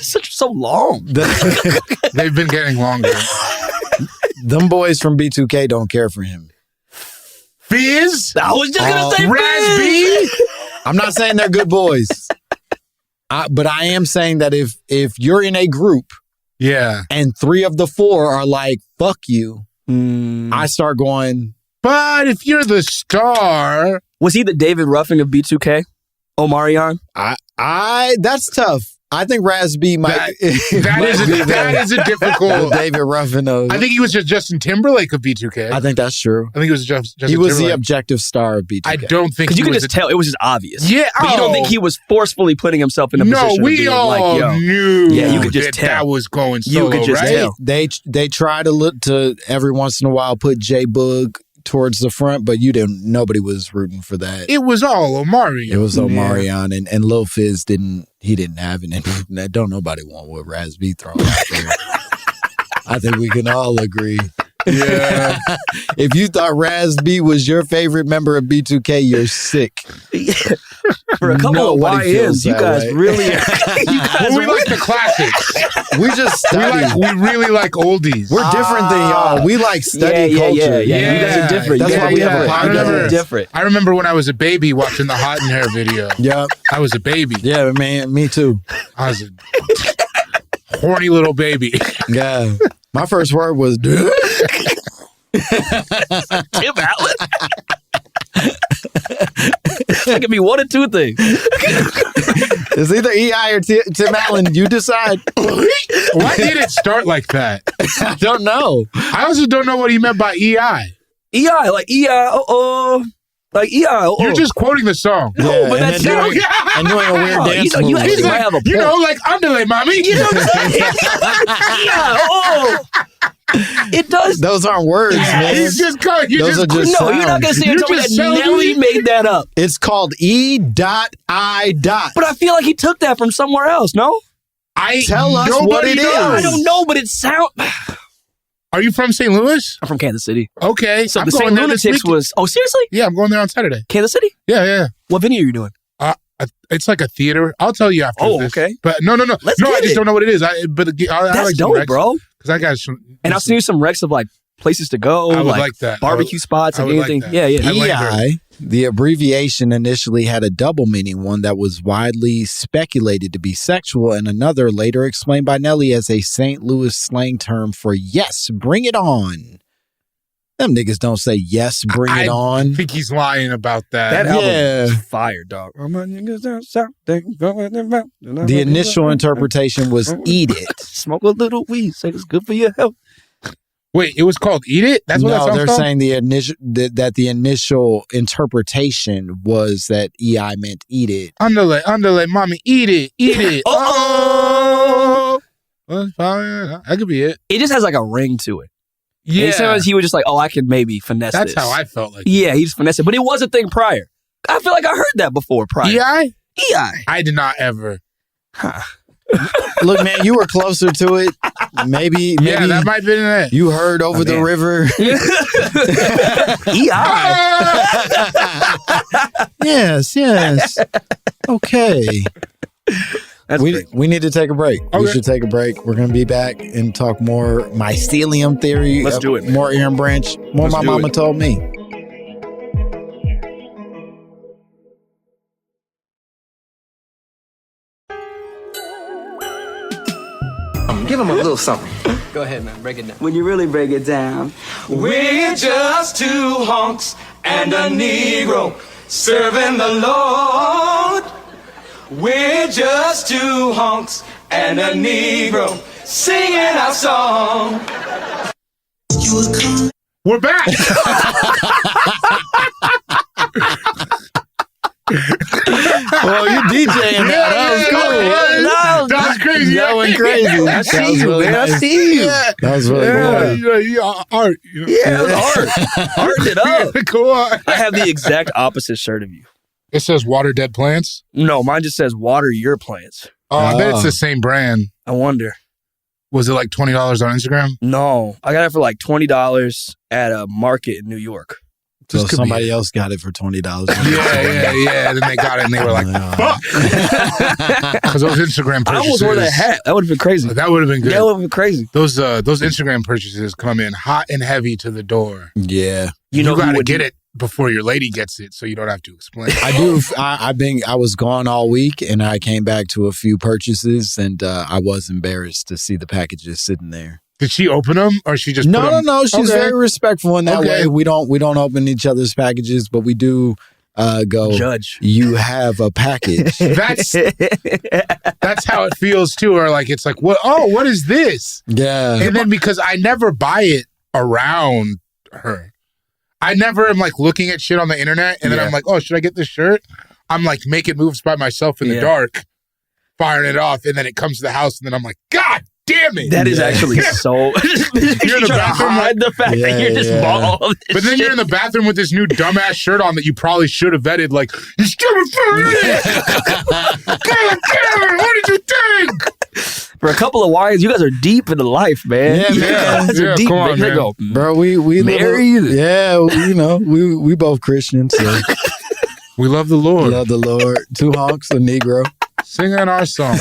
Such so long. They've been getting longer. Them boys from B2K don't care for him. Fizz? I was just gonna say Raz B? I'm not saying they're good boys. But I am saying that if you're in a group and 3 of the 4 are like, fuck you, I start going. But if you're the star. Was he the David Ruffin of B2K? Omarion? That's tough. I think Raz B might. That is a difficult. David Ruffin of. I think he was just Justin Timberlake of B2K. I think that's true. I think he was just He was Timberlake. the objective star of B2K. I don't think because you could just tell it was just obvious. Yeah, but you don't think he was forcefully putting himself in a position. No, we of being all like, yo. knew. Yeah, you could just tell that was going solo. You could just right? tell. They try to look to every once in a while put J Boog towards the front, but nobody was rooting for that. It was all Omarion. It was Omarion, and Lil Fizz didn't have it. And don't nobody want what Raz B thrown out there. I think we can all agree. Yeah. If you thought Raz B was your favorite member of B2K, you're sick. For a couple of YNs, you guys really. We like the classics. We just study. We really like oldies. We're different than y'all. We like study culture. Yeah. You guys are different. That's why we have a podcast. Different. I remember when I was a baby watching the Hot in Hair video. Yeah. I was a baby. Yeah, man. Me too. I was a horny little baby. Yeah. My first word was Tim Allen. It could be one of two things. It's either EI or Tim Allen. You decide. Why did it start like that? I don't know. I also don't know what he meant by EI. EI, like EI, like EI. You're just quoting the song. No, but that's doing a weird dance move. You actually might have a point. like underlay, mommy. You know what I'm saying? Yeah, it does. Those aren't words, man. He's just going. Those are just No, you're not going to say it until that Nelly made that up. It's called E.I. But I feel like he took that from somewhere else, no? Tell us what it is. I don't know, but it sounds... Are you from St. Louis? I'm from Kansas City. Okay. So the St. Lunatics was... Oh, seriously? Yeah, I'm going there on Saturday. Kansas City? Yeah. What venue are you doing? It's like a theater. I'll tell you after this. Okay. But no. I just don't know what it is. That's like dope, bro. Because I got some... And I'll send you some recs of like places to go. I would like that. Barbecue spots and anything. Like that. Yeah. EI, the abbreviation initially had a double meaning, one that was widely speculated to be sexual, and another later explained by Nelly as a St. Louis slang term for yes, bring it on. Them niggas don't say yes, bring it on. I think he's lying about that. That album is fire, dog. The initial interpretation was eat it. Smoke a little weed, say it's good for your health. Wait, it was called Eat It? That's what that song's they're called? saying that the initial interpretation was that EI meant eat it. Underlay, mommy, eat it. Oh. That could be it. It just has like a ring to it. Yeah. And sometimes he was just like, I could maybe finesse That's this. how I felt like. Yeah, he just finessed it. But it was a thing prior. I feel like I heard that before prior. EI? EI. I did not ever. Look, man, you were closer to it. Maybe Yeah, that might have been it. you heard over the river. EI. Yes. Okay. We need to take a break. Okay. We should take a break. We're going to be back and talk more mycelium theory. Let's do it, man. More Aaron Branch. More My Mama Told Me. Give him a little something. Go ahead, man. Break it down. When you really break it down, We're just two honks and a Negro serving the Lord. We're just two honks and a Negro singing our song. We're back. Well, you DJing that. That was cool. That was crazy. That went crazy. I see you, man. I see you. That was really cool. Art. Yeah, it was art. Art it up. Come on. I have the exact opposite shirt of you. It says water dead plants. No, mine just says water your plants. Oh, I bet it's the same brand. I wonder. Was it like $20 on Instagram? No, I got it for like $20 at a market in New York. So somebody else got it for $20. Yeah. Then they got it and they were like, fuck. Because those Instagram purchases. I almost wore that hat. That would have been crazy. That would have been good. Yeah, that would have been crazy. Those Instagram purchases come in hot and heavy to the door. Yeah. You got to get it before your lady gets it so you don't have to explain. I do. I was gone all week and I came back to a few purchases and I was embarrassed to see the packages sitting there. Did she open them or she just put them? No. She's very respectful in that way. We don't open each other's packages, but we do go, judge. You have a package. That's how it feels too. Or like, it's like, what is this? Yeah. And then because I never buy it around her. I never am like looking at shit on the internet and then I'm like, oh, should I get this shirt? I'm like making moves by myself in the dark, firing it off. And then it comes to the house and then I'm like, God damn it. That is actually so. You're in the bathroom. Hide the fact that you're just bought all this But then you're in the bathroom with this new dumbass shirt on that you probably should have vetted. Like, you stupid God damn it. What did you think? For a couple of wines, you guys are deep into life, man. Yeah, You man. guys are deep. come on, They man. go, Bro, we married. We both Christians. So We love the we Lord. love the Lord. 2 honks, a Negro. Singing our song.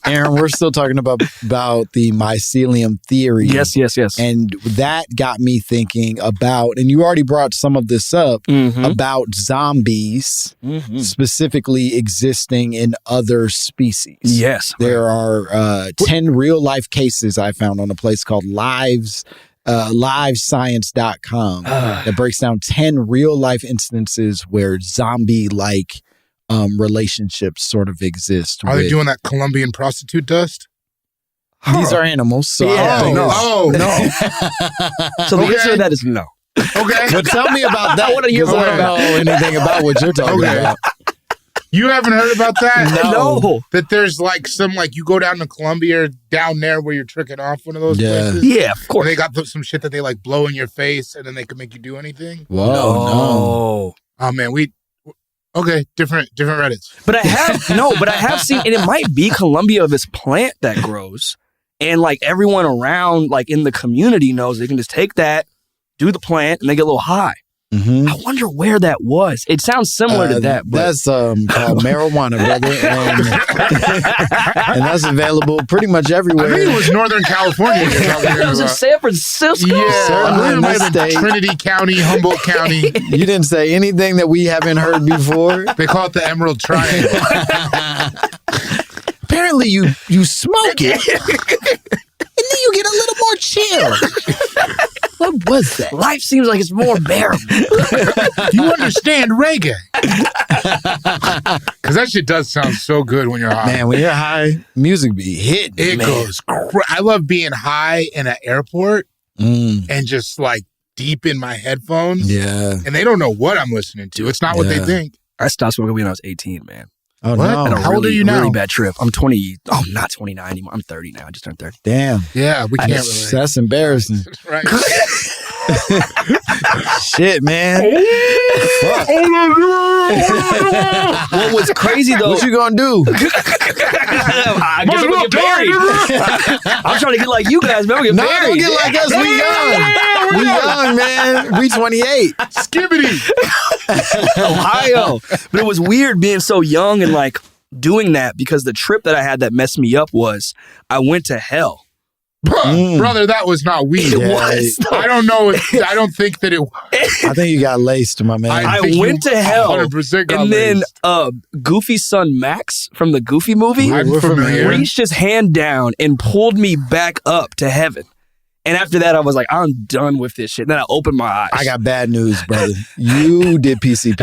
Aaron, we're still talking about the mycelium theory. Yes. And that got me thinking about, and you already brought some of this up, about zombies specifically existing in other species. Yes. There are 10 real life cases I found on a place called livescience.com that breaks down 10 real life instances where zombie-like relationships sort of exist. Are they doing that Colombian prostitute dust? These are animals, so I Yeah, don't think no. So the answer to that is no. Okay. But tell me about that. I wanna hear because I more don't know anything about what you're talking about. You haven't heard about that? No. That there's like some, like you go down to Colombia or down there where you're tricking off one of those Yeah. places. Yeah, of course. And they got some shit that they like blow in your face and then they can make you do anything. Whoa, no. Oh man, different Reddits. But I have seen, and it might be Colombia, this plant that grows, and like everyone around, like in the community knows they can just take that, do the plant, and they get a little high. Mm-hmm. I wonder where that was. It sounds similar to that. But That's called marijuana, brother. And that's available pretty much everywhere. I think it was Northern California. it was in San Francisco. Yeah, Certainly in this state. Trinity County, Humboldt County. You didn't say anything that we haven't heard before. They call it the Emerald Triangle. Apparently you smoke it, and then you get a little more chill. What was that? Life seems like it's more bearable. You understand reggae? Because that shit does sound so good when you're high. Man, when you're high, music be hitting. It goes. I love being high in an airport and just like deep in my headphones. Yeah. And they don't know what I'm listening to. It's not what they think. I stopped smoking when I was 18, man. Oh, What? no. Had a How old are you now? Really bad trip. I'm 20. Oh, I'm not 29 anymore. I'm 30 now. I just turned 30. Damn. Yeah, we can't relate. That's embarrassing. Right. Shit, man. Fuck. What was crazy though? What you gonna do? I guess I'm gonna get married. I'm trying to get like you guys, man. I'm gonna No, get don't married. get like us. We young. We young, man. We 28. Skibbity. Ohio. But it was weird being so young and like doing that because the trip that I had that messed me up was I went to hell. Brother, that was not weed. It was. I don't know. I don't think that it was. I think you got laced, my man. I think went you to hell. 100% got And then laced. Goofy's son Max from the Goofy movie I'm familiar. reached his hand down and pulled me back up to heaven. And after that, I was like, I'm done with this shit. Then I opened my eyes. I got bad news, brother. You did PCP.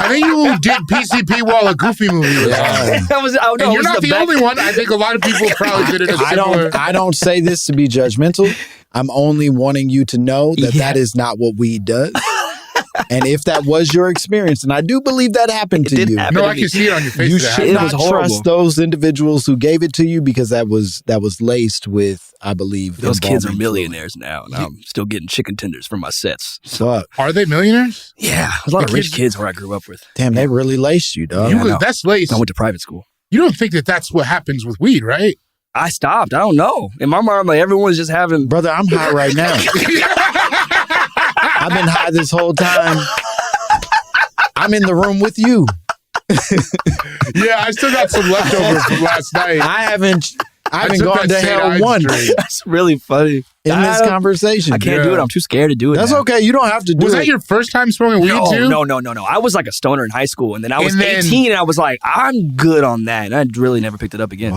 I think you did PCP while a Goofy movie was on. And you're not the only one. I think a lot of people probably did it. I don't say this to be judgmental. I'm only wanting you to know that that is not what weed does. And if that was your experience, and I do believe that happened to you. No, I can see it on your face. You should not trust those individuals who gave it to you because that was laced with, I believe, those kids are millionaires now, and I'm still getting chicken tenders for my sets. So, are they millionaires? Yeah, there's a lot of rich kids where I grew up with. Damn, they really laced you, dog. That's laced. I went to private school. You don't think that that's what happens with weed, right? I stopped. I don't know. In my mind, like everyone's just having. Brother, I'm high right now. I've been high this whole time. I'm in the room with you. Yeah, I still got some leftovers from last night. I haven't gone to hell once. That's really funny. In this conversation. I can't do it. I'm too scared to do it. That's okay. You don't have to do it. Was that your first time smoking weed too? No. I was like a stoner in high school. And then I was 18 and I was like, I'm good on that. And I really never picked it up again.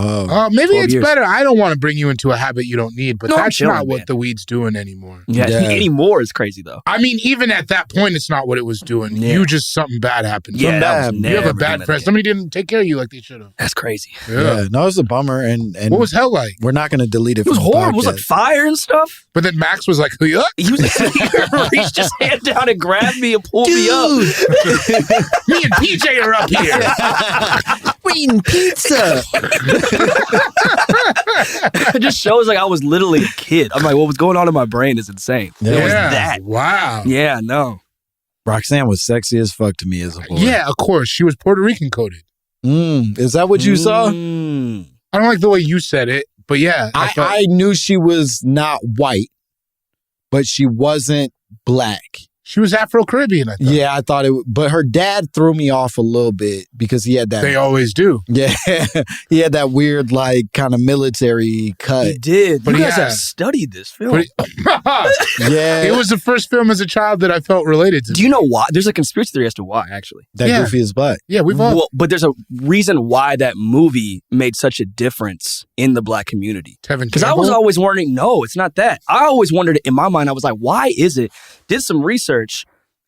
Maybe it's better. I don't want to bring you into a habit you don't need, but that's not what man. the weed's doing anymore. Yeah, anymore is crazy though. I mean, even at that point, it's not what it was doing. Yeah. You just, something bad happened. Yeah, you have a bad friend. Somebody didn't take care of you like they should have. That's crazy. Yeah. No, it's a bummer. And what was hell like? We're not going to delete it. It was horrible. It was like fire and stuff. But then Max was like, "Yuck." He was like, reached his hand down and grabbed me and pulled me up. Me and PJ are up here. We're eating pizza. It just shows like I was literally a kid. I'm like, what was going on in my brain is insane. Yeah. It was that. Wow. Yeah, no. Roxanne was sexy as fuck to me as a boy. Yeah, of course. She was Puerto Rican coded. Is that what you saw? I don't like the way you said it, but yeah. I knew she was not white, but she wasn't black. She was Afro-Caribbean, I thought. Yeah, I thought it but her dad threw me off a little bit because he had that. They always do. Yeah. He had that weird, like, kind of military cut. He did. But you guys have studied this film. Yeah. It was the first film as a child that I felt related to. Do you know why? There's a conspiracy theory as to why, actually. That Goofy is black. Yeah, we've all... Well, but there's a reason why that movie made such a difference in the black community. Because I was always wondering, no, it's not that. I always wondered, in my mind, I was like, why is it? Did some research.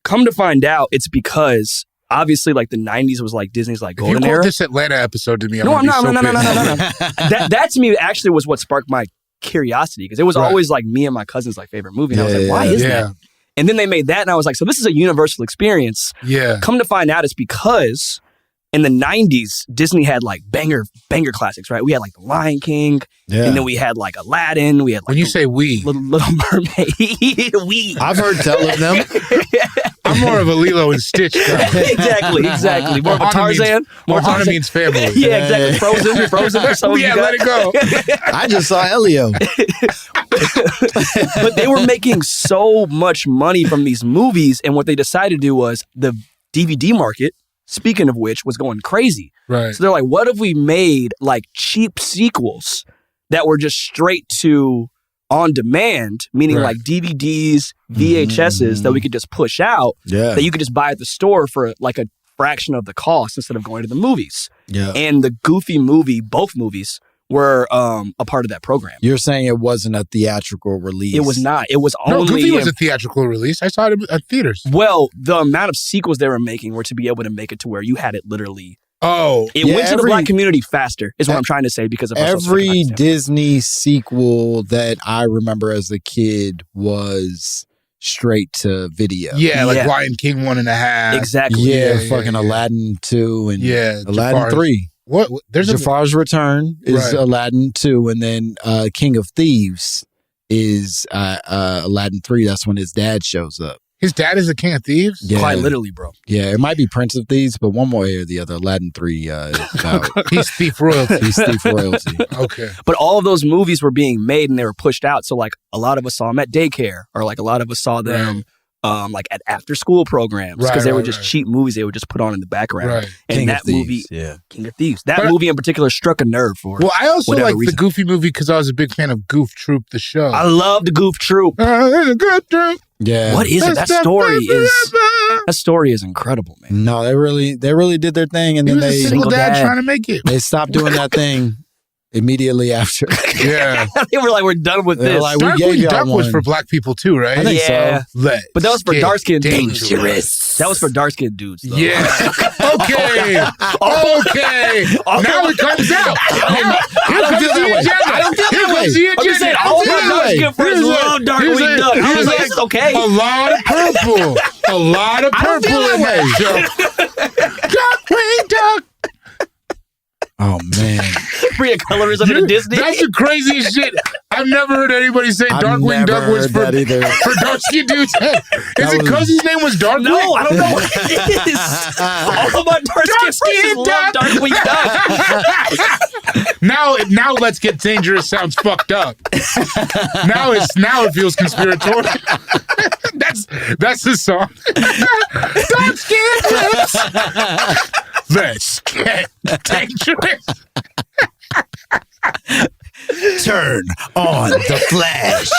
Come to find out, it's because obviously, like the '90s was like Disney's like golden era. You quote this Atlanta episode to me, No. That to me actually was what sparked my curiosity because it was always like me and my cousin's like favorite movie, and I was like, why is that? And then they made that, and I was like, so this is a universal experience. Yeah. Come to find out, it's because in the '90s, Disney had like banger classics, right? We had like The Lion King, and then we had like Aladdin. We had like when you say we, Little Mermaid, we. I've heard tell of them. I'm more of a Lilo and Stitch guy. Exactly. More of a Tarzan. Mohana means family. Yeah, exactly. Frozen for some of you guys. Let it go. I just saw Elio. But they were making so much money from these movies, and what they decided to do was the DVD market, speaking of which, was going crazy. Right. So they're like, what if we made like cheap sequels that were just straight to on demand, meaning like DVDs, VHSs that we could just push out, that you could just buy at the store for like a fraction of the cost instead of going to the movies. Yeah. And the Goofy movie, both movies, were a part of that program. You're saying it wasn't a theatrical release? It was not. It was only... No, Goofy was a theatrical release. I saw it at theaters. Well, the amount of sequels they were making were to be able to make it to where you had it literally... Oh. It went to the black community faster, is what I'm trying to say, because of... Every Disney sequel that I remember as a kid was straight to video. Yeah, like Lion King 1.5. Exactly. Yeah, fucking Aladdin 2 and Aladdin 3. What? There's Jafar's Return is Aladdin 2, and then King of Thieves is Aladdin 3. That's when his dad shows up. His dad is the King of Thieves? Yeah. Quite literally, bro. Yeah, it might be Prince of Thieves, but one way or the other, Aladdin 3 is about... He's thief royalty. He's thief royalty. Okay. But all of those movies were being made and they were pushed out. So like a lot of us saw them at daycare, or like a lot of us saw them like at after school programs, because they were just cheap movies they would just put on in the background. Right. And King that of Thieves, movie, King of Thieves, that movie in particular struck a nerve for Well, I also like reason. the Goofy movie because I was a big fan of Goof Troop, the show. I love the Goof Troop. Goof Troop. Yeah. What is it? That story is incredible, man. No, they really did their thing, and then he was a single dad trying to make it. They stopped doing that thing. immediately after. Yeah. They were like, we're done with They're this. like, we gave Darkwing y'all Duck was one. for black people too, right? I think Yeah. so. But that was for Get dark-skinned dudes. dangerous. That was for dark-skinned dudes, though. Yeah. Okay. Now it comes out. Here comes the agenda. I don't feel Here that way. comes the I'm just saying, agenda. all my that way. dark-skinned friends love Darkwing Duck. I was like, it's okay. A lot of purple. A lot of purple in that show. Darkwing Duck. Oh, man. Bring colorism into Disney. That's the craziest shit. I've never heard anybody say I've Darkwing never Duck was heard for that either. dark-skinned dudes. Is it because his name was Darkwing? No, I don't know what it is. All of my dark-skinned friends love Darkwing Duck. Now let's get dangerous sounds fucked up. now it feels conspiratorial. that's the song. Dark-skinned lips. Let's get dangerous. Turn on the flash.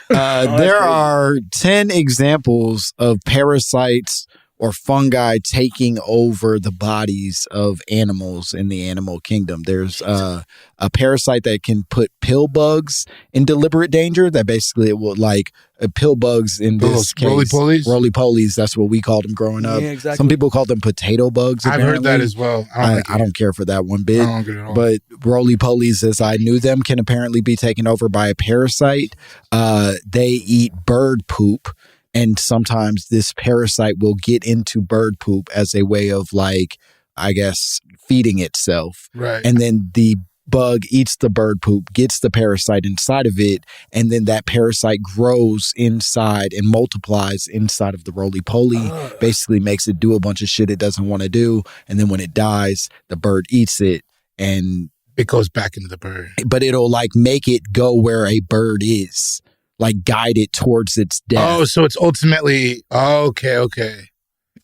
There are 10 examples of parasites or fungi taking over the bodies of animals in the animal kingdom. There's a parasite that can put pill bugs in deliberate danger. That basically it will like pill bugs in this case. Roly-polies. That's what we called them growing up. Yeah, exactly. Some people call them potato bugs. I've heard that as well. I don't care for that one bit. I don't get it at all. But roly-polies, as I knew them, can apparently be taken over by a parasite. They eat bird poop. And sometimes this parasite will get into bird poop as a way of, like, I guess, feeding itself. Right. And then the bug eats the bird poop, gets the parasite inside of it, and then that parasite grows inside and multiplies inside of the roly-poly, basically makes it do a bunch of shit it doesn't want to do. And then when it dies, the bird eats it and it goes back into the bird. But it'll, like, make it go where a bird is. Like, guide it towards its death. Oh, so it's ultimately okay.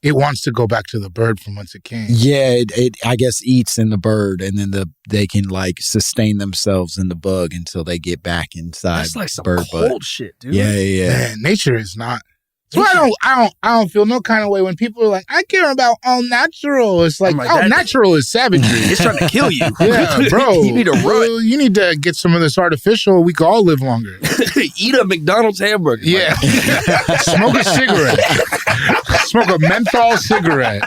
It wants to go back to the bird from whence it came. Yeah, it I guess eats in the bird, and then they can like sustain themselves in the bug until they get back inside. That's like some bird cold butt. shit, dude. Yeah. Man, nature is not. So I don't feel no kind of way when people are like, I care about all natural. It's like, all natural is savagery. It's trying to kill you. Yeah, bro. You need to run. Well, you need to get some of this artificial. We can all live longer. Eat a McDonald's hamburger. Yeah. Smoke a cigarette. Smoke a menthol cigarette.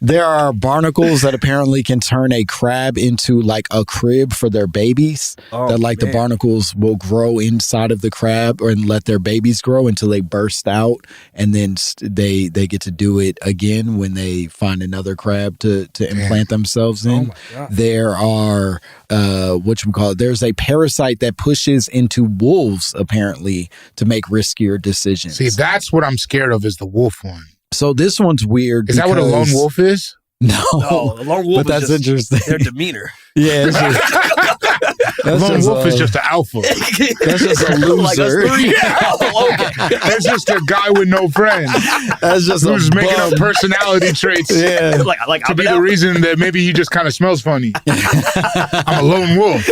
There are barnacles that apparently can turn a crab into like a crib for their babies. The barnacles will grow inside of the crab and let their babies grow until they burst out. And then they get to do it again when they find another crab to implant themselves in. There are, there's a parasite that pushes into wolves apparently to make riskier decisions. See, that's what I'm scared of is the wolf one. So this one's weird. Is that what a lone wolf is? No, a lone wolf. But that's interesting. Their demeanor. Yeah, a lone wolf is just an alpha. That's just a loser. Like us three? Okay. That's just a guy with no friends. That's just who's making up personality traits. Yeah, to be the reason that maybe he just kind of smells funny. I'm a lone wolf.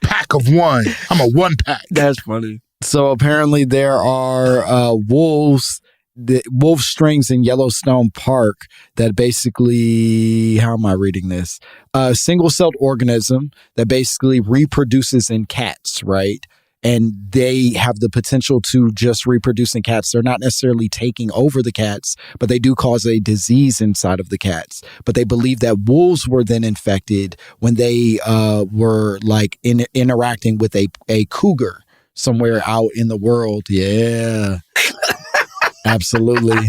Pack of one. I'm a one pack. That's funny. So apparently there are wolves. The wolf strings in Yellowstone Park that basically, how am I reading this? A single-celled organism that basically reproduces in cats, right? And they have the potential to just reproduce in cats. They're not necessarily taking over the cats, but they do cause a disease inside of the cats. But they believe that wolves were then infected when they were like interacting with a cougar somewhere out in the world. Yeah. Absolutely.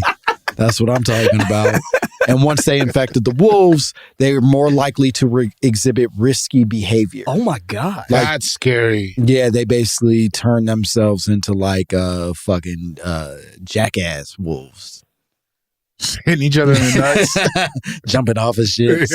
That's what I'm talking about. And once they infected the wolves, they were more likely to exhibit risky behavior. Oh, my God. That's scary. Yeah, they basically turn themselves into like fucking jackass wolves. Hitting each other in the nuts. Jumping off of shit.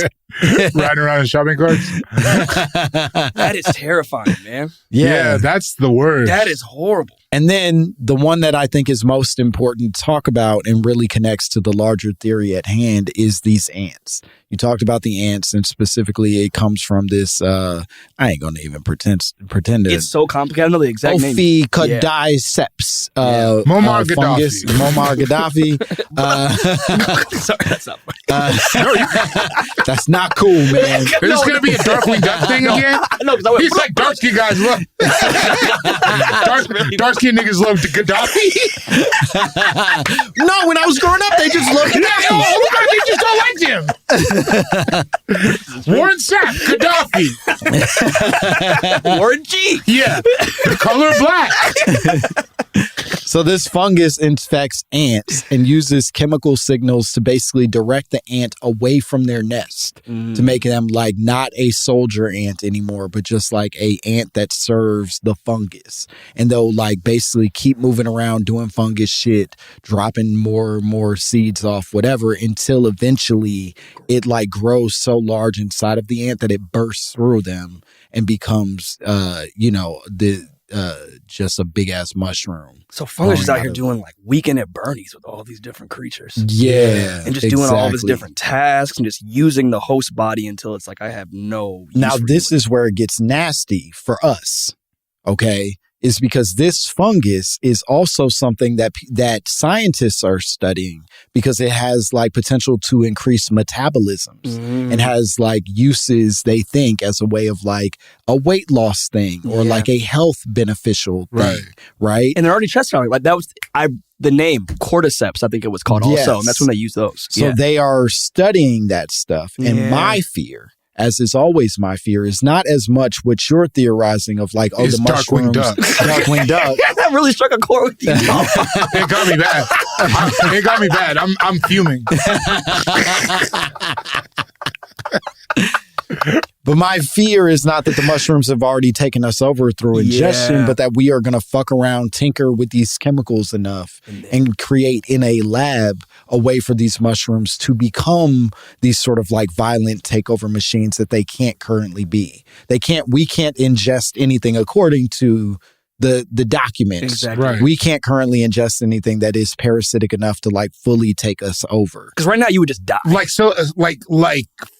Riding around in shopping carts. That is terrifying, man. Yeah, that's the word. That is horrible. And then the one that I think is most important to talk about and really connects to the larger theory at hand is these ants. You talked about the ants, and specifically it comes from this, I ain't going to even pretend to. It's so complicated. I know the exact name. Ophicodiceps. Muammar fungus. Gaddafi. Muammar Gaddafi. Sorry, that's not funny. That's not cool, man. Is this going to be a Darkwing Duck thing again? No, because I went, He's like, dark skin guys love. Dark skin niggas love Gaddafi. No, when I was growing up, they just loved Gaddafi. They just don't like him. Warren Sapp, Gaddafi. Warren G. Yeah, the color black. So this fungus infects ants and uses chemical signals to basically direct the ant away from their nest to make them like not a soldier ant anymore, but just like a ant that serves the fungus. And they'll like basically keep moving around doing fungus shit, dropping more and more seeds off whatever until eventually it like grows so large inside of the ant that it bursts through them and becomes, just a big ass mushroom. So fungus is out here doing like weekend at Bernie's with all these different creatures. Yeah. And just doing all of his different tasks and just using the host body until it's like, I have no use Now, for this you. is where it gets nasty for us, okay? Is because this fungus is also something that scientists are studying because it has like potential to increase metabolisms and has like uses they think as a way of like a weight loss thing or like a health beneficial thing, right? And they're already testing on it. Like that was the name cordyceps, I think it was called also, and that's when they use those. So they are studying that stuff, and my fear, as is always my fear, is not as much what you're theorizing of like, oh, It's the mushrooms. Darkwing Duck. That really struck a chord with you. It got me bad. It got me bad. I'm fuming. But my fear is not that the mushrooms have already taken us over through ingestion, but that we are going to fuck around, tinker with these chemicals enough and create in a lab a way for these mushrooms to become these sort of like violent takeover machines that they can't currently be. We can't ingest anything according to the documents. Exactly. Right. We can't currently ingest anything that is parasitic enough to like fully take us over. Because right now you would just die. Like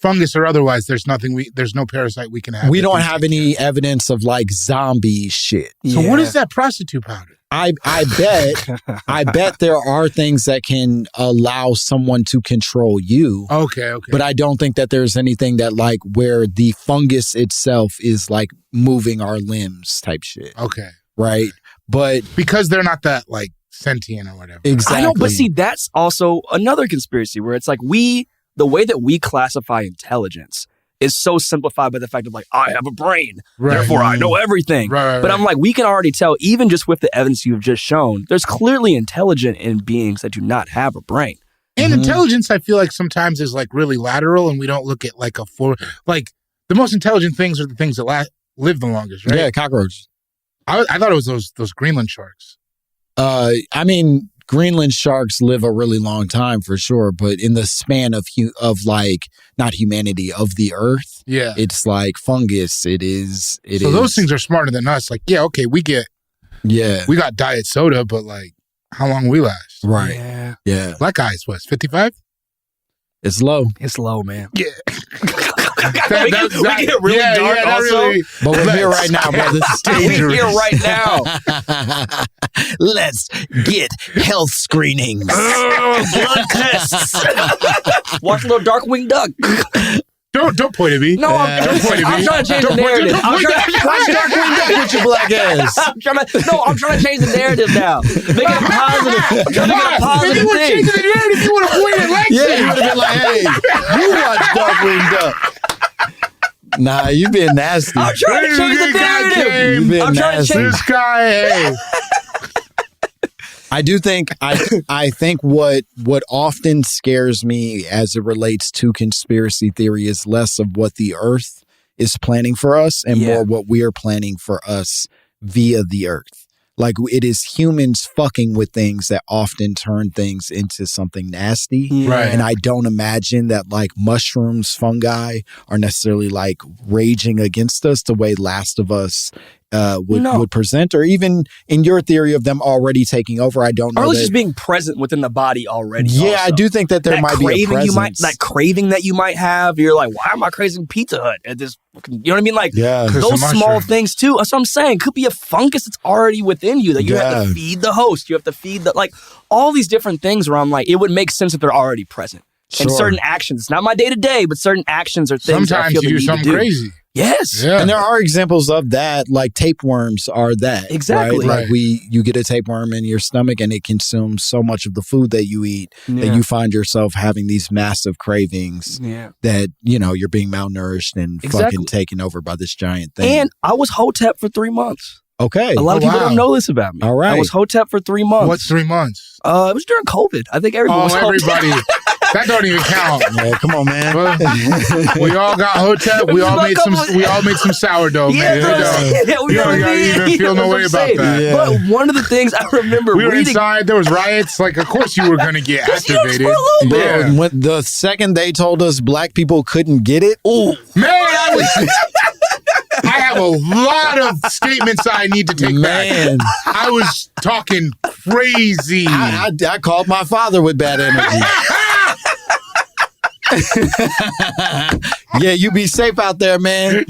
fungus or otherwise, there's no parasite we can have. We don't have any evidence of like zombie shit. So what is that prostitute powder? I bet there are things that can allow someone to control you. Okay. But I don't think that there's anything that like where the fungus itself is like moving our limbs type shit. Okay. Right. But because they're not that like sentient or whatever. Exactly. I know, but see, that's also another conspiracy where it's like the way that we classify intelligence is so simplified by the fact of like, I have a brain, therefore I know everything. But I'm like, we can already tell, even just with the evidence you've just shown, there's clearly intelligent in beings that do not have a brain. And intelligence, I feel like sometimes is like really lateral, and we don't look at like like the most intelligent things are the things that live the longest, right? Yeah, cockroaches. I thought it was those Greenland sharks. I mean, Greenland sharks live a really long time for sure, but in the span of like not humanity of the earth, it's like fungus. It is. So those things are smarter than us. Like, we got diet soda, but like, how long we last? Right. Yeah. Black guys, what, 55? It's low. It's low, man. Yeah. We get really dark also. Really, but we're here right now, bro. This is dangerous. We're here right now. Let's get health screenings. Blood tests. Watch a little Darkwing Duck. Don't point at me. No, I'm trying to change the narrative. Watch Darkwing Duck with your black ass. I'm trying to change the narrative now. Make it a positive. I'm trying to make it a positive if you thing. Changing the narrative, you would have pointed at Langston. Yeah, you would have been like, hey, you watch Darkwing Duck. Nah, you been nasty. I'm trying to change the narrative. You been I'm trying to nasty. change. This guy, hey. I do think I think what often scares me as it relates to conspiracy theory is less of what the earth is planning for us and more what we are planning for us via the earth. Like it is humans fucking with things that often turn things into something nasty. Right. And I don't imagine that like mushrooms, fungi are necessarily like raging against us the way Last of Us would present, or even in your theory of them already taking over. I don't know. Or at least just being present within the body already. Yeah, also. I do think that there might be a presence. That craving that you might have. You're like, why am I craving Pizza Hut at this? You know what I mean? Like those small things too. That's what I'm saying. Could be a fungus that's already within you that you have to feed the host. You have to feed all these different things where I'm like, it would make sense if they're already present. And certain actions. It's not my day to day, but certain actions are things that I feel you do something crazy. Yes. Yeah. And there are examples of that, like tapeworms are that. Exactly. Right? Like you get a tapeworm in your stomach and it consumes so much of the food that you eat that you find yourself having these massive cravings that, you're being malnourished and fucking taken over by this giant thing. And I was hotep for 3 months. Okay. A lot of people don't know this about me. All right. I was hotep for 3 months. What's 3 months? It was during COVID. I think everyone was everybody. That don't even count. Yeah, come on, man. We all got hotep. We all made some sourdough, man. We don't even feel no way about that. Yeah. But one of the things I remember we were inside. There was riots. Like, of course you were going to get activated. Bro, when the second they told us black people couldn't get it, man, I have a lot of statements I need to take back. I was talking crazy. I called my father with bad energy. Yeah, you be safe out there, man.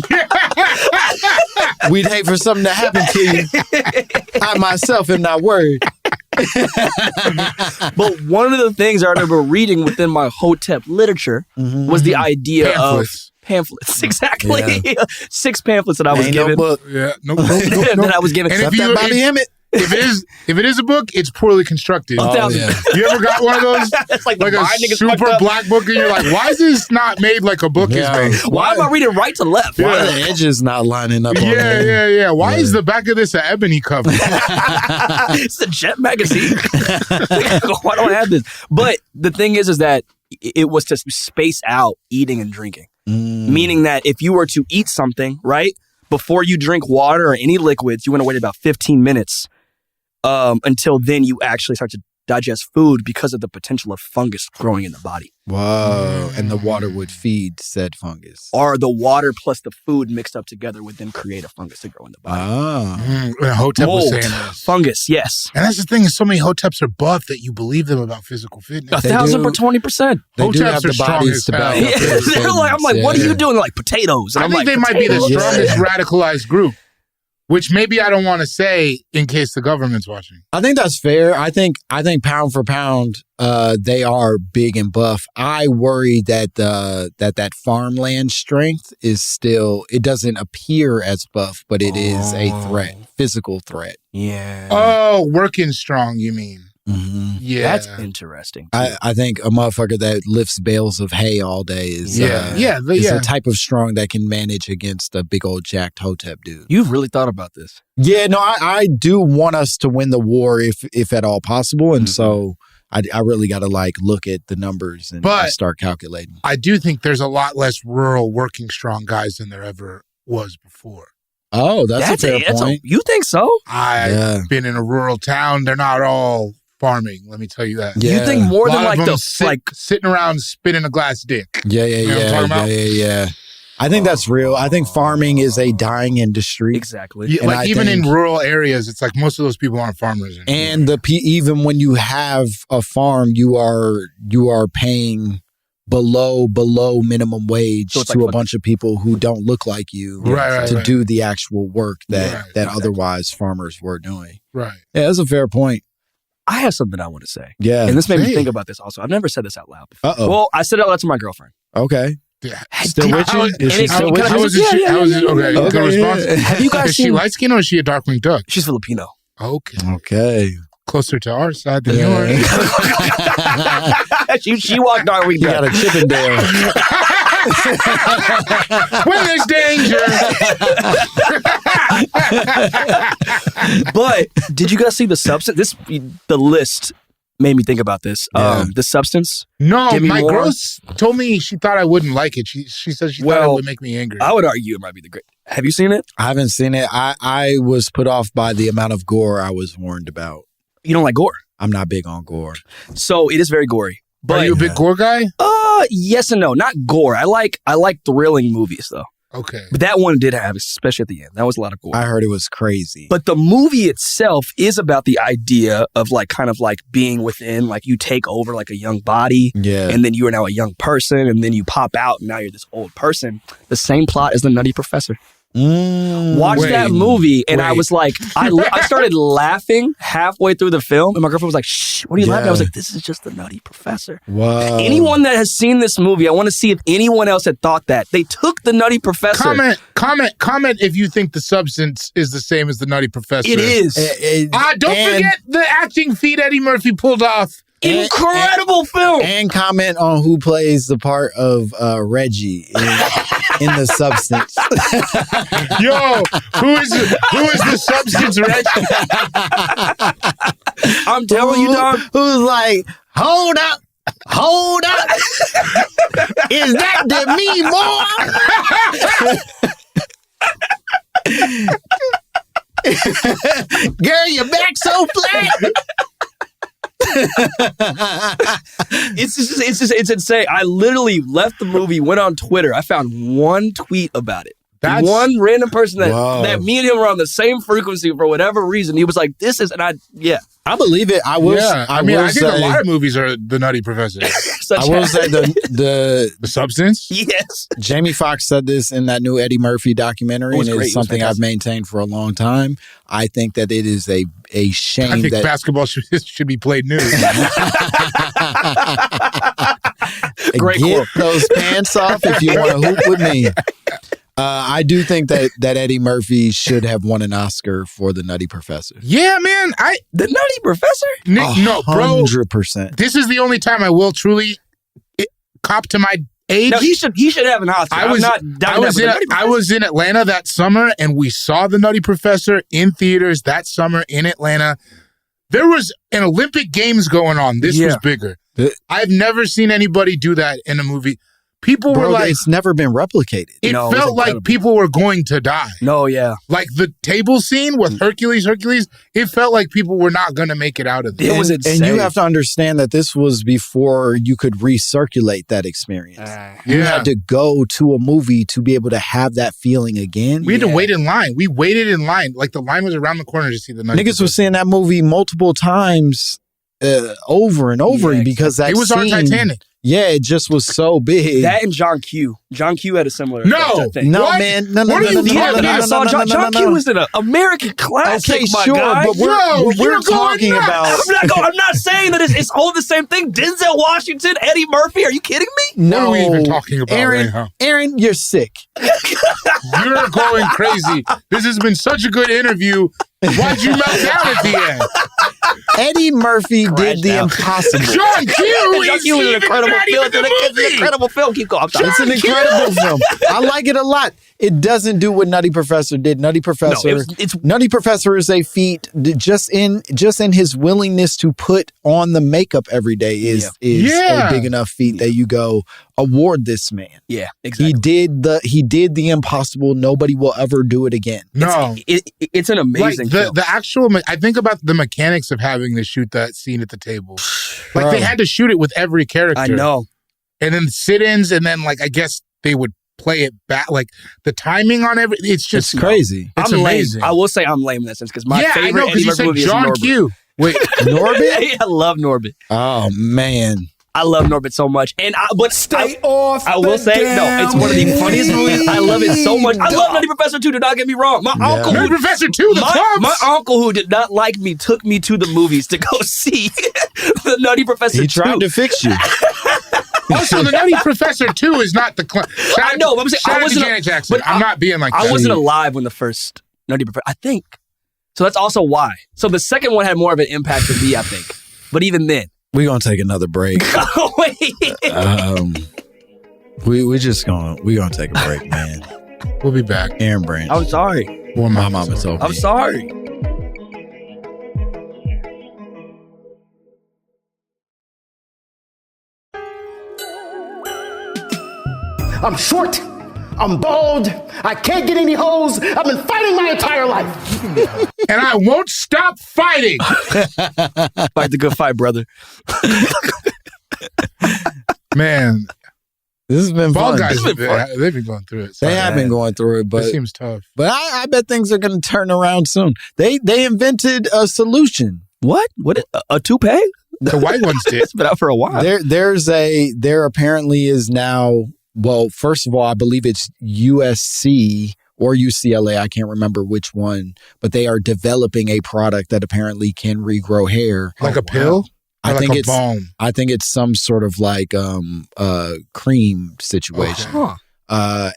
We'd hate for something to happen to you. I myself am not worried. But one of the things I remember reading within my hotep literature was the idea of pamphlets. Exactly. Yeah. 6 pamphlets that I was given. No book. Yeah. Nope. That I was given. And that Bobby Emmett. If it is a book, it's poorly constructed. You ever got one of those? It's like a super black book, and you're like, why is this not made like a book is made? Why am I reading right to left? Why are the edges not lining up? Yeah. Why is the back of this an ebony cover? It's a Jet magazine. Why do I have this? But the thing is that it was to space out eating and drinking. Meaning that if you were to eat something, right, before you drink water or any liquids, you want to wait about 15 minutes until then you actually start to digest food because of the potential of fungus growing in the body. Whoa. And the water would feed said fungus. Or the water plus the food mixed up together would then create a fungus to grow in the body. Hotep was saying this. Fungus, yes. And that's the thing, is so many hoteps are buff that you believe them about physical fitness. 1,000 for 20%. They do have the bodies to back up. I'm like, what are you doing? Like potatoes. And I think they might be the strongest radicalized group. Which maybe I don't want to say in case the government's watching. I think that's fair. I think pound for pound, they are big and buff. I worry that that farmland strength is still, it doesn't appear as buff, but it is a threat, physical threat. Yeah. Oh, working strong, you mean? Mm-hmm. Yeah. That's interesting. I think a motherfucker that lifts bales of hay all day is a type of strong that can manage against a big old jacked hotep dude. You've really thought about this. Yeah, no, I do want us to win the war if at all possible. And so I really got to look at the numbers and start calculating. I do think there's a lot less rural working strong guys than there ever was before. Oh, that's a fair point. You think so? I've been in a rural town. They're not all farming, let me tell you that. Yeah. You think more than sitting around spinning a glass dick. Yeah. You know what I'm talking about? Yeah. I think that's real. I think farming is a dying industry. Exactly. Yeah, even in rural areas, it's like most of those people aren't farmers. And even when you have a farm, you are paying below minimum wage to a bunch of people who don't look like you to do the actual work that otherwise farmers were doing. Right. Yeah, that's a fair point. I have something I want to say. Yeah. And this made me think about this also. I've never said this out loud before. Uh-oh. Well, I said it out loud to my girlfriend. Okay. Yeah. Still with you? Is she still with you? Okay. Good response. Have you guys seen... Is she light skin or is she a dark winged duck? She's Filipino. Okay. Closer to our side than yours. She walked dark winged duck. You got a Chippendale. When there's danger. But did you guys see the substance? The list made me think about this. The substance. No, my girl told me she thought I wouldn't like it. She said she thought it would make me angry. I would argue it might be the great. Have you seen it? I haven't seen it. I was put off by the amount of gore I was warned about. You don't like gore? I'm not big on gore. So it is very gory. But are you a big gore guy? Yes and no. Not gore. I like thrilling movies though. Okay. But that one did have, especially at the end. That was a lot of gore. I heard it was crazy. But the movie itself is about the idea of like kind of like being within, like you take over like a young body. Yeah. And then you are now a young person, and then you pop out and now you're this old person. The same plot as the Nutty Professor. Watch that movie, and I was like, I started laughing halfway through the film, and my girlfriend was like, "Shh, what are you laughing at?" I was like, "This is just the Nutty Professor." Wow. Anyone that has seen this movie, I want to see if anyone else had thought that. They took the Nutty Professor. Comment if you think the substance is the same as the Nutty Professor. It is. Don't forget the acting feat Eddie Murphy pulled off. Incredible film. And comment on who plays the part of Reggie in the substance. Yo, who is the substance, Reggie? I'm telling you, dog. Who's like, hold up. Is that the me, boy? Girl, your back so flat. It's insane. I literally left the movie, went on Twitter. I found one tweet about it. One random person that me and him were on the same frequency for whatever reason. He was like, "This is," and I believe it. I will. Yeah, I think a lot of movies are the Nutty Professor. I will say the substance. Yes. Jamie Foxx said this in that new Eddie Murphy documentary, and it's something I've maintained for a long time. I think that it is a shame. I think that basketball should be played nude. Great Get those pants off if you want to hoop with me. I do think that Eddie Murphy should have won an Oscar for the Nutty Professor. Yeah, man. The Nutty Professor? No, bro. 100%. This is the only time I will truly cop to my age. No, he should have an Oscar. I was in Atlanta that summer, and we saw the Nutty Professor in theaters that summer in Atlanta. There was an Olympic Games going on. This was bigger. I've never seen anybody do that in a movie. People were like, it's never been replicated. It felt like people were going to die. No, yeah. Like the table scene with Hercules, it felt like people were not going to make it out of this. It was insane. And you have to understand that this was before you could recirculate that experience. You had to go to a movie to be able to have that feeling again. We had to wait in line. We waited in line. Like the line was around the corner to see the Nutty Niggas was seeing that movie multiple times over and over because that it was on Titanic. Yeah, it just was so big. That and John Q. John Q had a similar effect, I think. No, man. No, John Q was an American classic, okay, my sure, guy. but we're talking about... I'm not saying that it's all the same thing. Denzel Washington, Eddie Murphy, are you kidding me? No. What are we even talking about Aaron, right now? Aaron, you're sick. You're going crazy. This has been such a good interview. Why'd you melt down at the end? Eddie Murphy did the impossible. John Q was an incredible film. It's an incredible film. Keep going. It's an incredible film. I like it a lot. It doesn't do what Nutty Professor did. Nutty Professor, Nutty Professor is a feat just in his willingness to put on the makeup every day is a big enough feat that you go award this man. Yeah, exactly. He did the impossible. Nobody will ever do it again. No, it's an amazing film. The actual. I think about the mechanics of having to shoot that scene at the table. Like they had to shoot it with every character. I know. And then sit-ins, and then I guess they would play it back. Like the timing on it's just crazy. It's I'm amazing. lame. I will say I'm lame in that sense because my favorite I know, Eddie Murphy movie is John Norbit. Q. Wait, Norbit? I love Norbit. Oh man. I love Norbit so much, and I will say it's one of the funniest movies. I love it so much. I love Nutty Professor too. Do not get me wrong. My uncle, Nutty Professor 2, my uncle who did not like me took me to the movies to go see the Nutty Professor 2. He tried to fix you. Also, the Nutty Professor 2 is not the. I know. I'm saying I wasn't Janet Jackson. I'm not being like that. I wasn't alive when the first Nutty Professor. I think so. That's also why. So the second one had more of an impact to me, I think. But even then. We're going to take another break. Wait. We're gonna take a break, man. We'll be back. Aaron Branch. I'm sorry. Well, My Momma Told Me. I'm sorry. I'm short. I'm bald. I can't get any hoes. I've been fighting my entire life. And I won't stop fighting. Fight the good fight, brother. Man. This has been Bald fun. guys, they've been going through it. They have been going through it, but it seems tough. But I bet things are going to turn around soon. They invented a solution. What? A toupee? The white ones did. It's been out for a while. There apparently is now, well, first of all, I believe it's USC or UCLA. I can't remember which one, but they are developing a product that apparently can regrow hair. Like a pill? I think it's balm. I think it's some sort of like cream situation. Okay.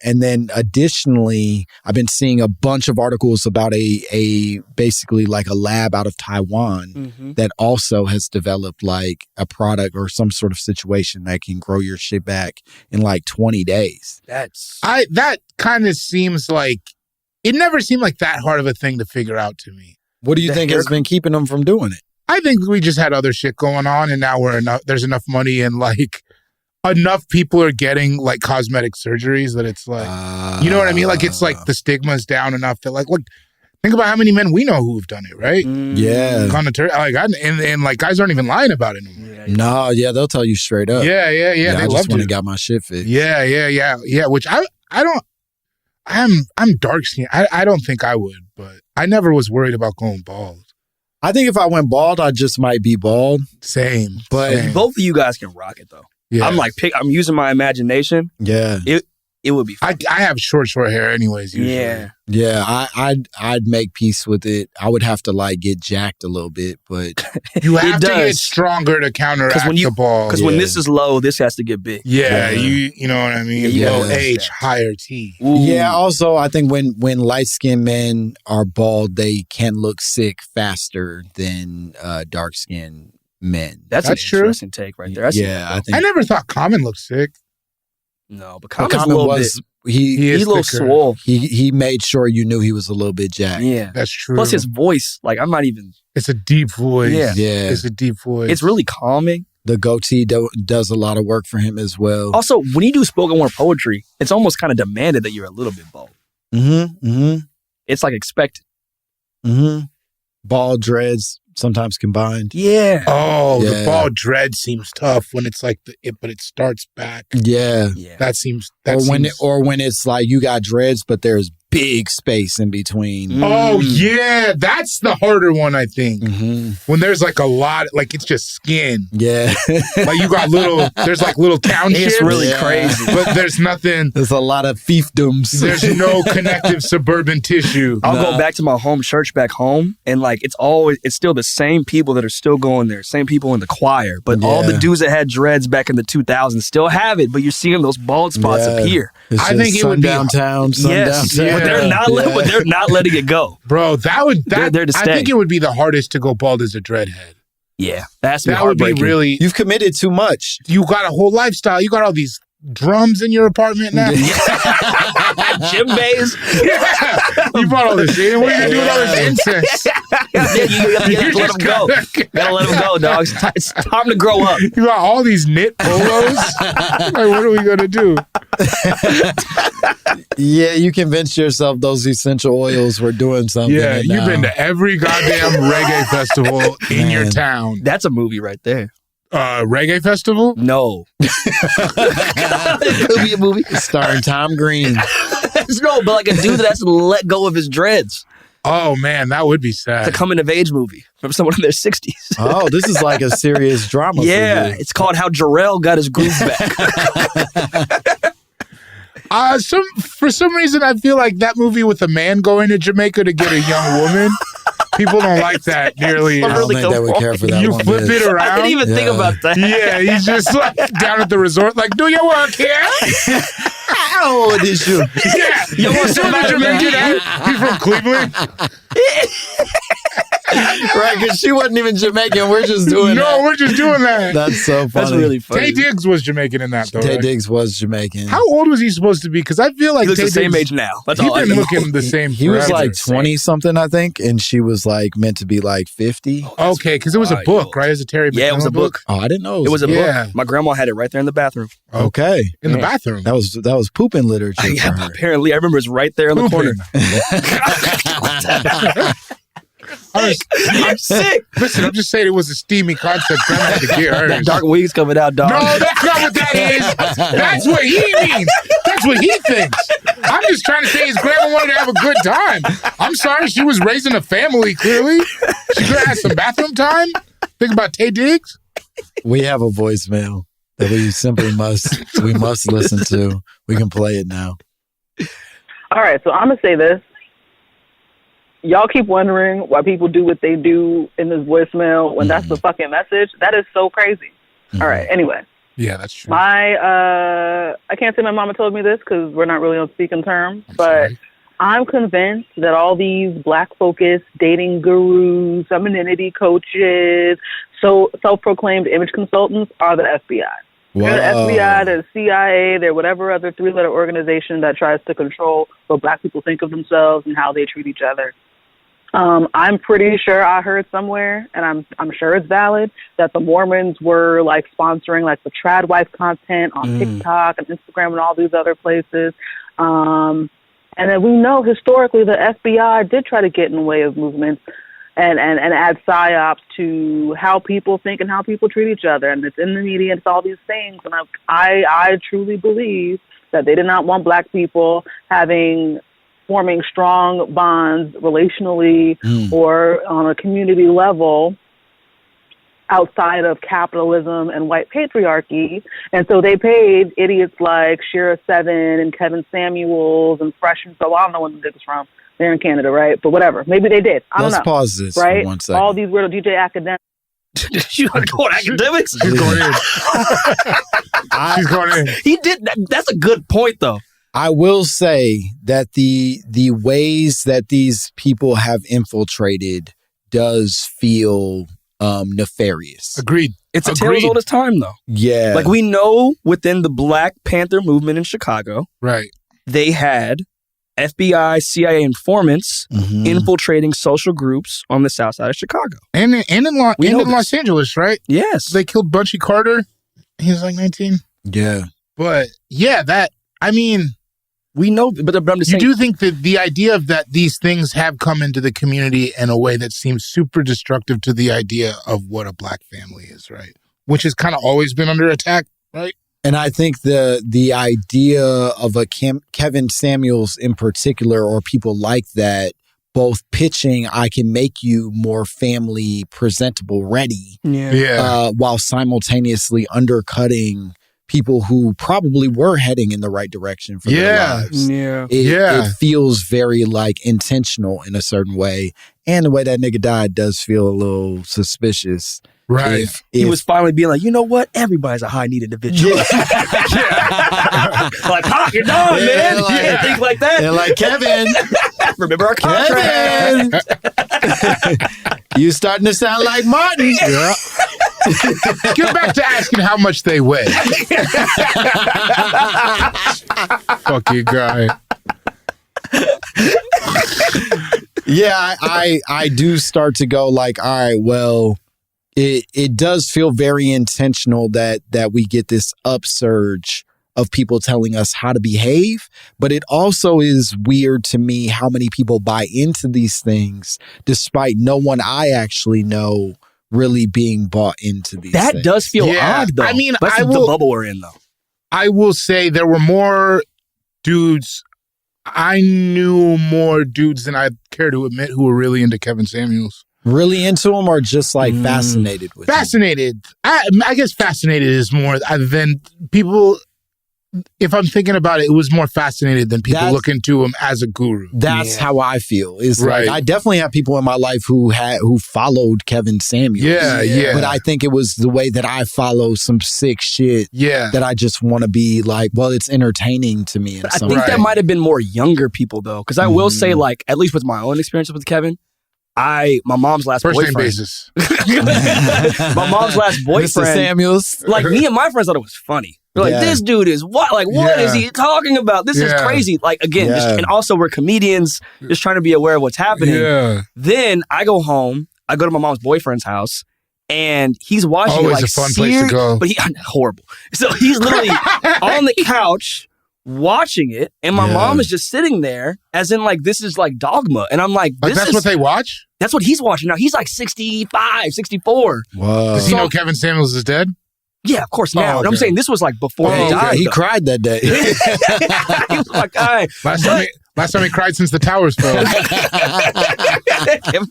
And then additionally, I've been seeing a bunch of articles about a basically like a lab out of Taiwan that also has developed like a product or some sort of situation that can grow your shit back in like 20 days. That kind of seems like, it never seemed like that hard of a thing to figure out to me. What do you think has been keeping them from doing it? I think we just had other shit going on, and now there's enough money and like enough people are getting like cosmetic surgeries that it's like, you know what I mean? Like it's like the stigma's down enough that like, look, think about how many men we know who've done it, right? Yeah. And like guys aren't even lying about it anymore. No, yeah, they'll tell you straight up. Yeah. They I just loved went it. and got my shit fixed. Yeah. Which I'm dark skinned. I don't think I would, but I never was worried about going bald. I think if I went bald, I just might be bald. Same. But both of you guys can rock it though. Yeah. I'm using my imagination. Yeah. It would be fun. I have short hair anyways usually. Yeah, I'd make peace with it. I would have to like get jacked a little bit, but you have to get stronger to counteract the ball. Because when this is low, this has to get big. Yeah. You know what I mean? Low H, higher T. Ooh. Yeah, also I think when light-skinned men are bald, they can look sick faster than dark-skinned men. That's an true. interesting take right there. I never thought Common looked sick. No, but Common Common's a little was bit. he's a little swole. He made sure you knew he was a little bit jacked. Yeah, that's true. Plus his voice, like I'm not even. It's a deep voice. Yeah. It's a deep voice. It's really calming. The goatee does a lot of work for him as well. Also, when you do spoken word poetry, it's almost kind of demanded that you're a little bit bald. It's like expected. Bald dreads sometimes combined. Yeah. Oh, the bald dread seems tough when it's like but it starts back. Yeah. That seems. Or when it's like you got dreads, but there's big space in between. Oh yeah, that's the harder one, I think. When there's like a lot, like it's just skin. Yeah, like you got there's like little townships. It's really crazy, but there's nothing. There's a lot of fiefdoms. There's no connective suburban tissue. I'll go back to my home church back home, and like it's still the same people that are still going there, same people in the choir, but all the dudes that had dreads back in the 2000s still have it, but you're seeing those bald spots appear. I think it would be downtown. But they're not letting it go, bro. They're to stay. I think it would be the hardest to go bald as a dreadhead. Yeah, that would be really. You've committed too much. You got a whole lifestyle. You got all these drums in your apartment now. Gym bays. Yeah. You bought all this shit. What are you gonna do with all this incense? You gotta let them go. Gotta let them go, dog. It's time to grow up. You got all these knit polos. Like, what are we gonna do? Yeah, you convinced yourself those essential oils were doing something. Yeah, you've been to every goddamn reggae festival in your town. That's a movie right there. Reggae festival? No. It could be a movie starring Tom Green. No, but like a dude that has to let go of his dreads. Oh man, that would be sad. It's a coming of age movie from someone in their 60s. Oh, this is like a serious drama. Yeah, for you. it's called How Jarrell Got His Groove Back. For some reason, I feel like that movie with a man going to Jamaica to get a young woman. People don't like that nearly. I don't think they would care for that. You flip it around. I didn't even think about that. Yeah, he's just like down at the resort, like, do your work here. How old is you? Yeah, you want somebody Jamaican? He's from Cleveland. Right, because she wasn't even Jamaican. We're just doing that. No, we're just doing that. That's so funny. That's really funny. Tay Diggs was Jamaican in that, though. Tay right? Diggs was Jamaican. How old was he supposed to be? Because I feel like he looks Tay the same Diggs, age now. That's he's all I been know. looking the same. He was forever. like 20-something, I think, and she was like meant to be like 50. Okay, because it was a book, right? It was a Terry Yeah, it was a McKenna book. Oh, I didn't know. It was a Yeah. book. My grandma had it right there in the bathroom. Okay. In the bathroom. That was pooping literature for her. Apparently, I remember it's right there in the corner. You're sick. Listen, I'm just saying it was a steamy concept. Grandma had to get hers. That dark wings coming out, dog. No, that's not what that is. That's what he means. That's what he thinks. I'm just trying to say his grandma wanted to have a good time. I'm sorry, she was raising a family, clearly. She could have had some bathroom time. Think about Tay Diggs. We have a voicemail that we simply must listen to. We can play it now. All right, so I'm going to say this. Y'all keep wondering why people do what they do in this voicemail when that's the fucking message. That is so crazy. All right, anyway. Yeah, that's true. I can't say my mama told me this because we're not really on speaking terms, but I'm convinced that all these black-focused dating gurus, femininity coaches, so self-proclaimed image consultants are the FBI. They're the FBI, they're the CIA, they're whatever other three-letter organization that tries to control what black people think of themselves and how they treat each other. I'm pretty sure I heard somewhere, and I'm sure it's valid, that the Mormons were like sponsoring like the trad wife content on TikTok and Instagram and all these other places. And then we know historically the FBI did try to get in the way of movements and add psyops to how people think and how people treat each other. And it's in the media, and it's all these things. And I truly believe that they did not want black people forming strong bonds relationally or on a community level outside of capitalism and white patriarchy. And so they paid idiots like Shira Seven and Kevin Samuels and Fresh and so I don't know where the dick is from. They're in Canada, right? But whatever. Maybe they did. I don't know. Let's pause this right? for 1 second. All these weirdo DJ academics. You want to go on academics? She's going in. She's going in. He did. That's a good point, though. I will say that the ways that these people have infiltrated does feel nefarious. Agreed. It's a tale as old as time, though. Yeah. Like, we know within the Black Panther movement in Chicago, right? They had FBI, CIA informants infiltrating social groups on the south side of Chicago. And in Los Angeles, right? Yes. They killed Bunchy Carter. He was like 19. Yeah. But yeah, we know, but I'm just saying. You do think that the idea of that these things have come into the community in a way that seems super destructive to the idea of what a black family is, right? Which has kind of always been under attack, right? And I think the idea of a Kevin Samuels in particular, or people like that, both pitching, I can make you more family presentable ready, while simultaneously undercutting people who probably were heading in the right direction for their lives. It feels very like intentional in a certain way. And the way that nigga died does feel a little suspicious. Right. If he was finally being like, you know what? Everybody's a high need individual. Like, huh, you're done, man. Like, you can't think like that. They're like, Kevin. Remember our contract. You starting to sound like Martin. Yeah. Get back to asking how much they weigh. Fuck you, guy. Yeah, I do start to go like, all right, well, it does feel very intentional that we get this upsurge of people telling us how to behave, but it also is weird to me how many people buy into these things despite no one I actually know really being bought into these things. That does feel odd, though. I mean, that's the bubble we're in, though. I will say there were more dudes. I knew more dudes than I care to admit who were really into Kevin Samuels. Really into him, or just like fascinated with him? Fascinated. I guess fascinated is more than people. If I'm thinking about it, it was more fascinated than people looking to him as a guru. That's how I feel. Is right. Like I definitely have people in my life who followed Kevin Samuels. Yeah. But I think it was the way that I follow some sick shit. Yeah. That I just want to be like, well, it's entertaining to me. I think that might have been more younger people though, because I will say, like, at least with my own experience with Kevin, my mom's last First boyfriend. name basis. My mom's last boyfriend. Mr. Samuels. Like, me and my friends thought it was funny. They're like, this dude is what? Like, what is he talking about? This is crazy. Like, again, and also we're comedians, just trying to be aware of what's happening. Yeah. Then I go home, I go to my mom's boyfriend's house, and he's watching Always like a fun place to go. But horrible. So he's literally on the couch watching it, and my mom is just sitting there, as in like this is like dogma, and I'm like, Like that's what they watch? That's what he's watching now. He's like 65, 64. Whoa. Does he know Kevin Samuels is dead? Yeah, of course now. Oh, And I'm okay. saying this was like before he died. He though. cried that day. He was like, all right. Last time he cried since the towers fell.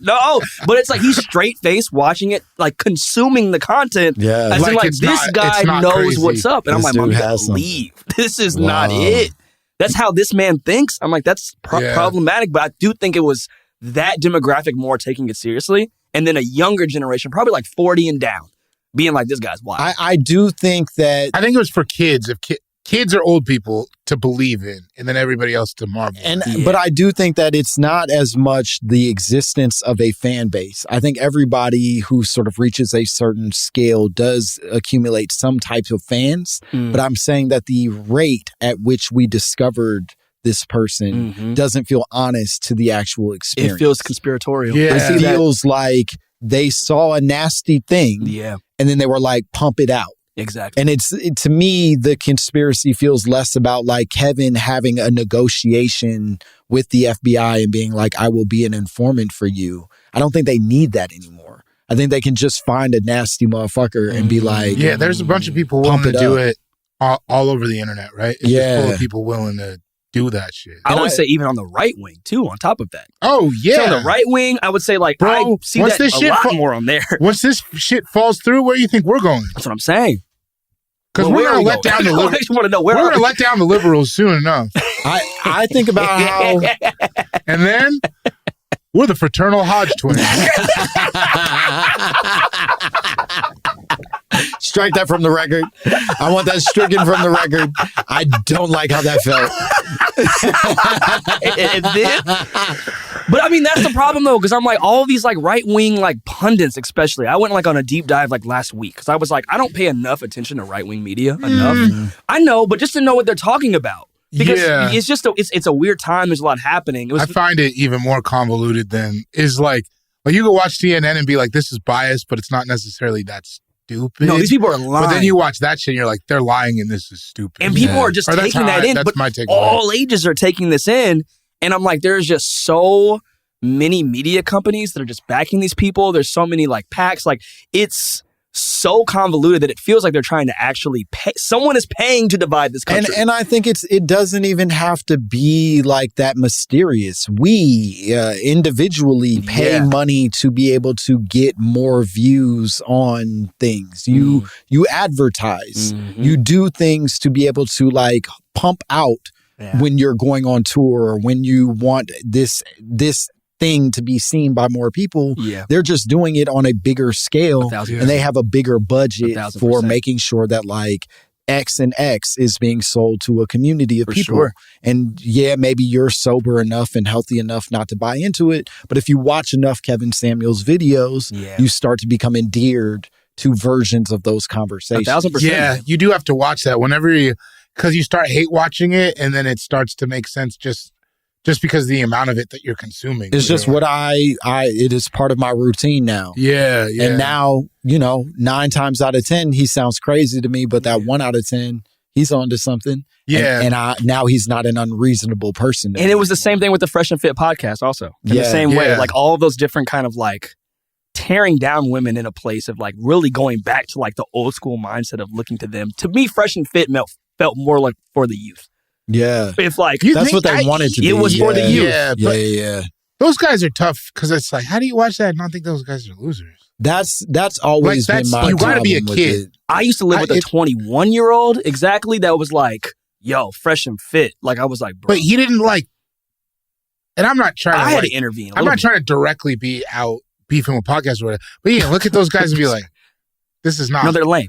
No, but it's like he's straight faced watching it, like consuming the content. Yeah. As in, Like, like it's this not- guy it's not knows crazy. what's up. And This I'm like, dude Mom, you has gotta something. leave. This is Wow. not it. That's how this man thinks. I'm like, that's problematic. But I do think it was that demographic more taking it seriously. And then a younger generation, probably like 40 and down, being like, this guy's wild. I do think that... I think it was for kids. If kids or old people to believe in, and then everybody else to marvel. But I do think that it's not as much the existence of a fan base. I think everybody who sort of reaches a certain scale does accumulate some type of fans. But I'm saying that the rate at which we discovered this person doesn't feel honest to the actual experience. It feels conspiratorial. Yeah. It feels like they saw a nasty thing. Yeah. And then they were like, pump it out. Exactly. And to me, the conspiracy feels less about like Kevin having a negotiation with the FBI and being like, I will be an informant for you. I don't think they need that anymore. I think they can just find a nasty motherfucker and be like, yeah, there's a bunch of people willing to do it all over the internet, right? It's just full of people willing to do that shit. I would say even on the right wing too, on top of that. Oh, yeah. So on the right wing, I would say like, Bro, I see once that this a shit lot more on there. Once this shit falls through, where do you think we're going? That's what I'm saying. Because Well, we're where going to are let we down the going? I liberals. just want to know where We're are going to we? let down the liberals soon enough. I think about how... And then we're the fraternal Hodge twins. Strike that from the record. I want that stricken from the record. I don't like how that felt. But I mean, that's the problem though, because I'm like, all these like right wing like pundits, especially. I went like on a deep dive like last week because I was like, I don't pay enough attention to right wing media enough. I know, but just to know what they're talking about. Because it's just it's a weird time. There's a lot happening. I find it even more convoluted than is like you can watch CNN and be like, this is biased, but it's not necessarily that stupid. No, these people are lying. But then you watch that shit and you're like, they're lying and this is stupid. And people are just taking that in. That's But my takeaway. all ages are taking this in. And I'm like, there's just so many media companies that are just backing these people. There's so many like PACs. Like it's so convoluted that it feels like they're trying to actually pay. Someone is paying to divide this country. And I think it doesn't even have to be like that mysterious. We individually pay money to be able to get more views on things. You advertise. You do things to be able to like pump out when you're going on tour or when you want this thing to be seen by more people. They're just doing it on a bigger scale and they have a bigger budget for making sure that like X and X is being sold to a community of people. Sure. And maybe you're sober enough and healthy enough not to buy into it. But if you watch enough Kevin Samuels videos, you start to become endeared to versions of those conversations. 1,000%. Yeah, you do have to watch that whenever because you start hate watching it and then it starts to make sense just because of the amount of it that you're consuming. It's just what it is part of my routine now. Yeah. And now, 9 times out of 10, he sounds crazy to me, but that 1 out of 10, he's onto something. Yeah. And now he's not an unreasonable person. And it was the same thing with the Fresh and Fit podcast also. In the same way, like all of those different kind of like tearing down women in a place of like really going back to like the old school mindset of looking to them. To me, Fresh and Fit felt more like for the youth. Yeah. If like that's what they wanted to be. It was for the youth. Yeah. Those guys are tough because it's like, how do you watch that and not think those guys are losers? That's always been my you gotta be a problem with kid. it. I used to live with a 21-year-old exactly that was like, yo, Fresh and Fit. Like I was like, bro. But he didn't like, and I'm not trying to I had to intervene. I'm not trying to directly be out beefing with podcasts or whatever. But you can look at those guys and be like, this is not. No, they're lame.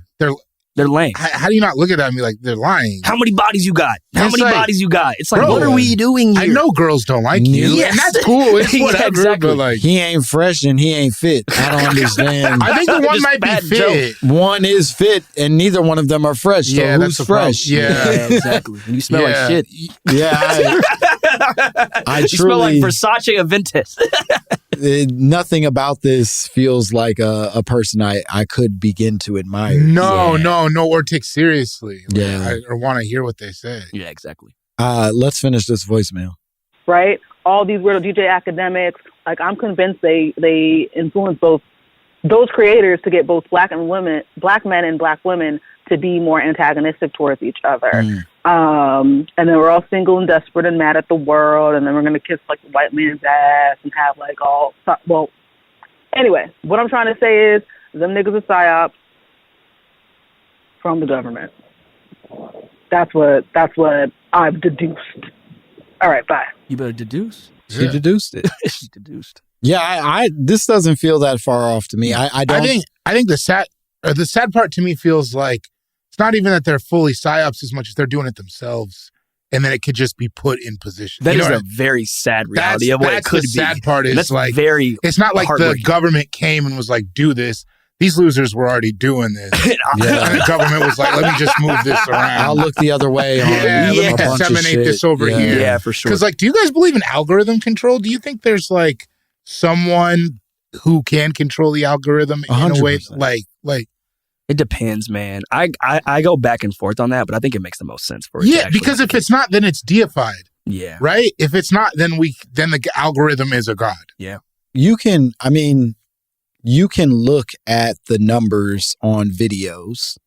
They're lame. How do you not look at that and be like, they're lying? How many bodies you got? How many bodies you got? It's like, bro, what are we doing here? I know girls don't like you. Yes. And that's cool. It's whatever. Exactly. But like, he ain't fresh and he ain't fit. I don't understand. I think the one Just might be bad fit. One is fit and neither one of them are fresh. So Yeah, who's that's the problem. fresh? Yeah. Exactly. And you smell like shit. Yeah. I You truly smell like Versace Aventus. nothing about this feels like a person I could begin to admire. No, or take seriously. Yeah. Or want to hear what they say. Yeah, exactly. Let's finish this voicemail. Right? All these weirdo DJ academics, Like, I'm convinced they influence both those creators to get both black men and black women to be more antagonistic towards each other. And then we're all single and desperate and mad at the world, and then we're going to kiss, like, the white man's ass and have, like, well, anyway, what I'm trying to say is them niggas are psyops from the government. That's what I've deduced. All right, bye. You better deduce. She deduced it. She deduced. Yeah, I this doesn't feel that far off to me. I don't. I think the sad part to me feels like it's not even that they're fully psyops as much as they're doing it themselves, and then it could just be put in position. That is a very sad reality of what it could be. The sad part is, that's like, very. It's not like the government came and was like, "Do this." These losers were already doing this. And the government was like, let me just move this around. I'll look the other way. Let me disseminate this over here. Yeah, for sure. Because, like, do you guys believe in algorithm control? Do you think there's, like, someone who can control the algorithm in 100%. A way? Like, it depends, man. I go back and forth on that, but I think it makes the most sense for it. Yeah, because if it's not, then it's deified. Yeah. Right? If it's not, then the algorithm is a god. Yeah. You can look at the numbers on videos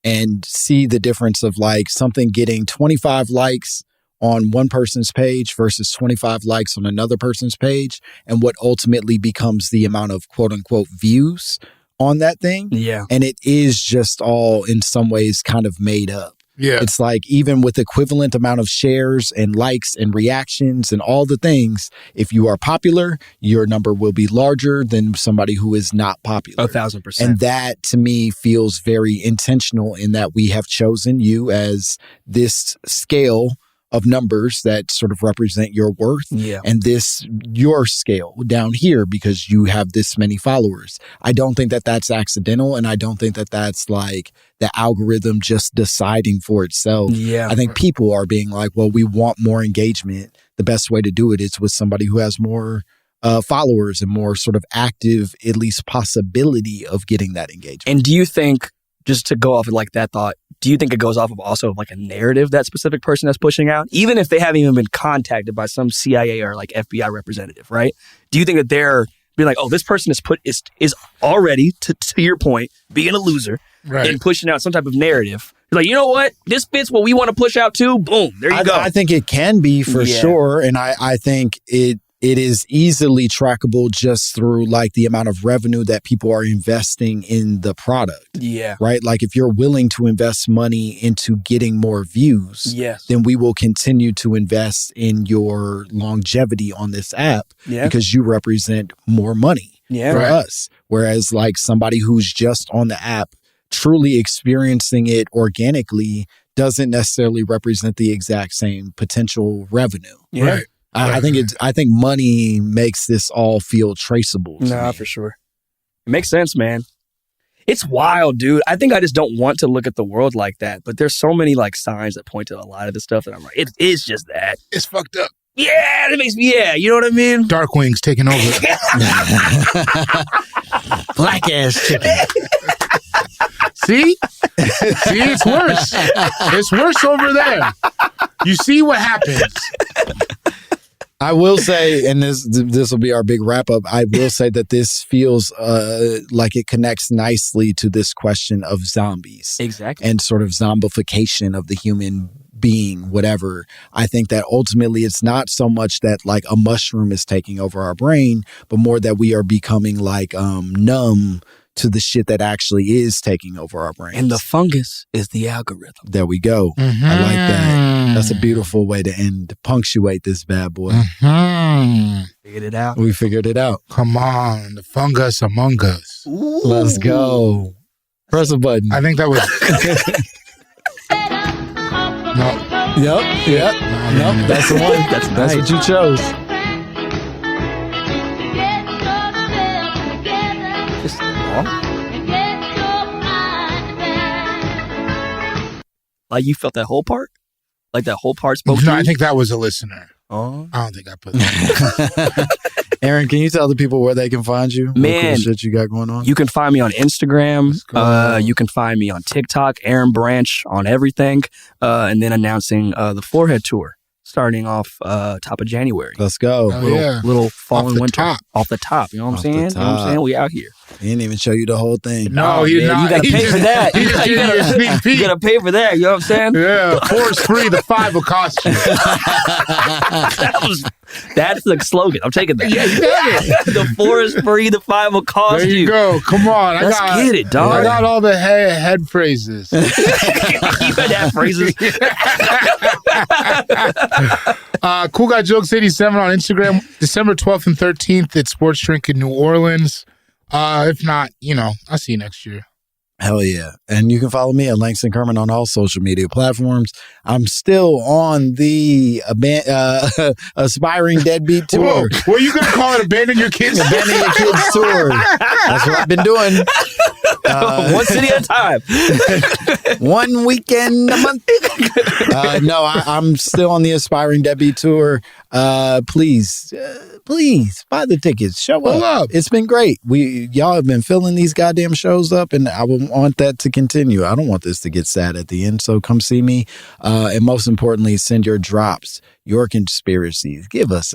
and see the difference of, like, something getting 25 likes on one person's page versus 25 likes on another person's page, and what ultimately becomes the amount of quote unquote views on that thing. Yeah. And it is just all in some ways kind of made up. Yeah. It's like, even with equivalent amount of shares and likes and reactions and all the things, if you are popular, your number will be larger than somebody who is not popular. 1,000%. And that, to me, feels very intentional in that we have chosen you as this scale of numbers that sort of represent your worth, and this your scale down here because you have this many followers. I don't think that that's accidental, and I don't think that that's like the algorithm just deciding for itself. Yeah. I think people are being like, well, we want more engagement. The best way to do it is with somebody who has more followers and more sort of active, at least possibility of getting that engagement. And do you think, just to go off of like that thought, do you think it goes off of also like a narrative that specific person that's pushing out, even if they haven't even been contacted by some CIA or like FBI representative, right? Do you think that they're being like, oh, this person is already, to your point, being a loser, right, and pushing out some type of narrative? Like, you know what? This fits what we want to push out too. Boom. There you go. I think it can be for sure. And I think it is easily trackable just through like the amount of revenue that people are investing in the product. Yeah. Right? Like, if you're willing to invest money into getting more views, then we will continue to invest in your longevity on this app because you represent more money for us. Whereas like somebody who's just on the app truly experiencing it organically doesn't necessarily represent the exact same potential revenue. Yeah. Right. I think money makes this all feel traceable. Nah, for sure. It makes sense, man. It's wild, dude. I think I just don't want to look at the world like that. But there's so many like signs that point to a lot of the stuff that I'm like, it is just that. It's fucked up. Yeah, it makes me, you know what I mean? Dark Wings taking over. Black ass chicken. See, it's worse. It's worse over there. You see what happens. I will say, and this will be our big wrap up, I will say that this feels like it connects nicely to this question of zombies. Exactly. And sort of zombification of the human being, whatever. I think that ultimately it's not so much that like a mushroom is taking over our brain, but more that we are becoming like numb to the shit that actually is taking over our brains. And the fungus is the algorithm. There we go. Mm-hmm. I like that. That's a beautiful way to punctuate this bad boy. Mm-hmm. Figured it out. We figured it out. Come on, the fungus among us. Ooh. Let's go. Press a button. I think that was... No. Yep. Nope. That's the one. That's what you chose. Like, you felt that whole part? Like that whole part spoke to No, you? I think that was a listener. Oh. I don't think I put that. Aaron, can you tell the people where they can find you? Man, what cool shit you got going on? You can find me on Instagram. You can find me on TikTok, Aaron Branch on everything, and then announcing the Forehead Tour. starting off top of January. Let's go. Little fall and winter. Top. Off the top. You know what I'm saying? You know what I'm saying? We out here. He didn't even show you the whole thing. No, he did not. You got to pay for that. You got to pay for that. You know what I'm saying? Yeah, 4 is free, the 5 will cost you. That's the slogan. I'm taking that. Yeah, you got it. The 4 is free, the 5 will cost you. There you go. Come on. Let's get it, dog. I got all the head phrases. You had that phrases. Cool Guy Jokes 87 on Instagram. December 12th and 13th at Sports Drink in New Orleans. If not, I'll see you next year. Hell yeah. And you can follow me at Langston Kerman on all social media platforms. I'm still on the Aspiring Deadbeat Tour. Whoa, what are you going to call it? Abandon Your Kids? Abandon Your Kids Tour. That's what I've been doing. One city at a time. One weekend a month. No, I'm still on the Aspiring Deadbeat Tour. Please buy the tickets. Show up. It's been great. Y'all have been filling these goddamn shows up, and I want that to continue. I don't want this to get sad at the end. So come see me, and most importantly, send your drops, your conspiracies. Give us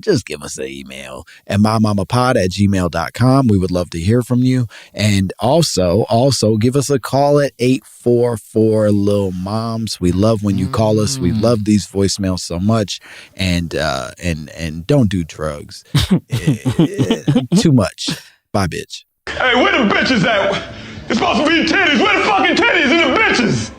just give us an email at mymommapod@gmail.com. We would love to hear from you, and also give us a call at 844 Lil Moms. We love when you call us. We love these voicemails so much, and don't do drugs. Too much. Bye, bitch. Hey, where the bitches at? It's supposed to be titties. Where the fucking titties and the bitches?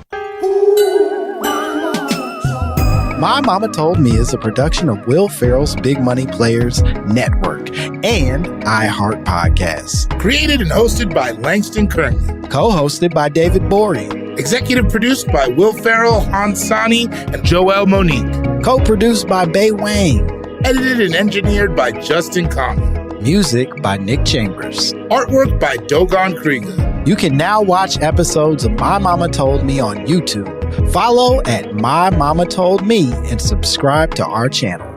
My Momma Told Me is a production of Will Ferrell's Big Money Players Network and iHeart Podcasts. Created and hosted by Langston Kerman. Co-hosted by David Borey. Executive produced by Will Ferrell, Hansani, and Joelle Monique. Co-produced by Bay Wang. Edited and engineered by Justin Conley. Music by Nick Chambers. Artwork by Dogon Krieger. You can now watch episodes of My Momma Told Me on YouTube. Follow at My Momma Told Me and subscribe to our channel.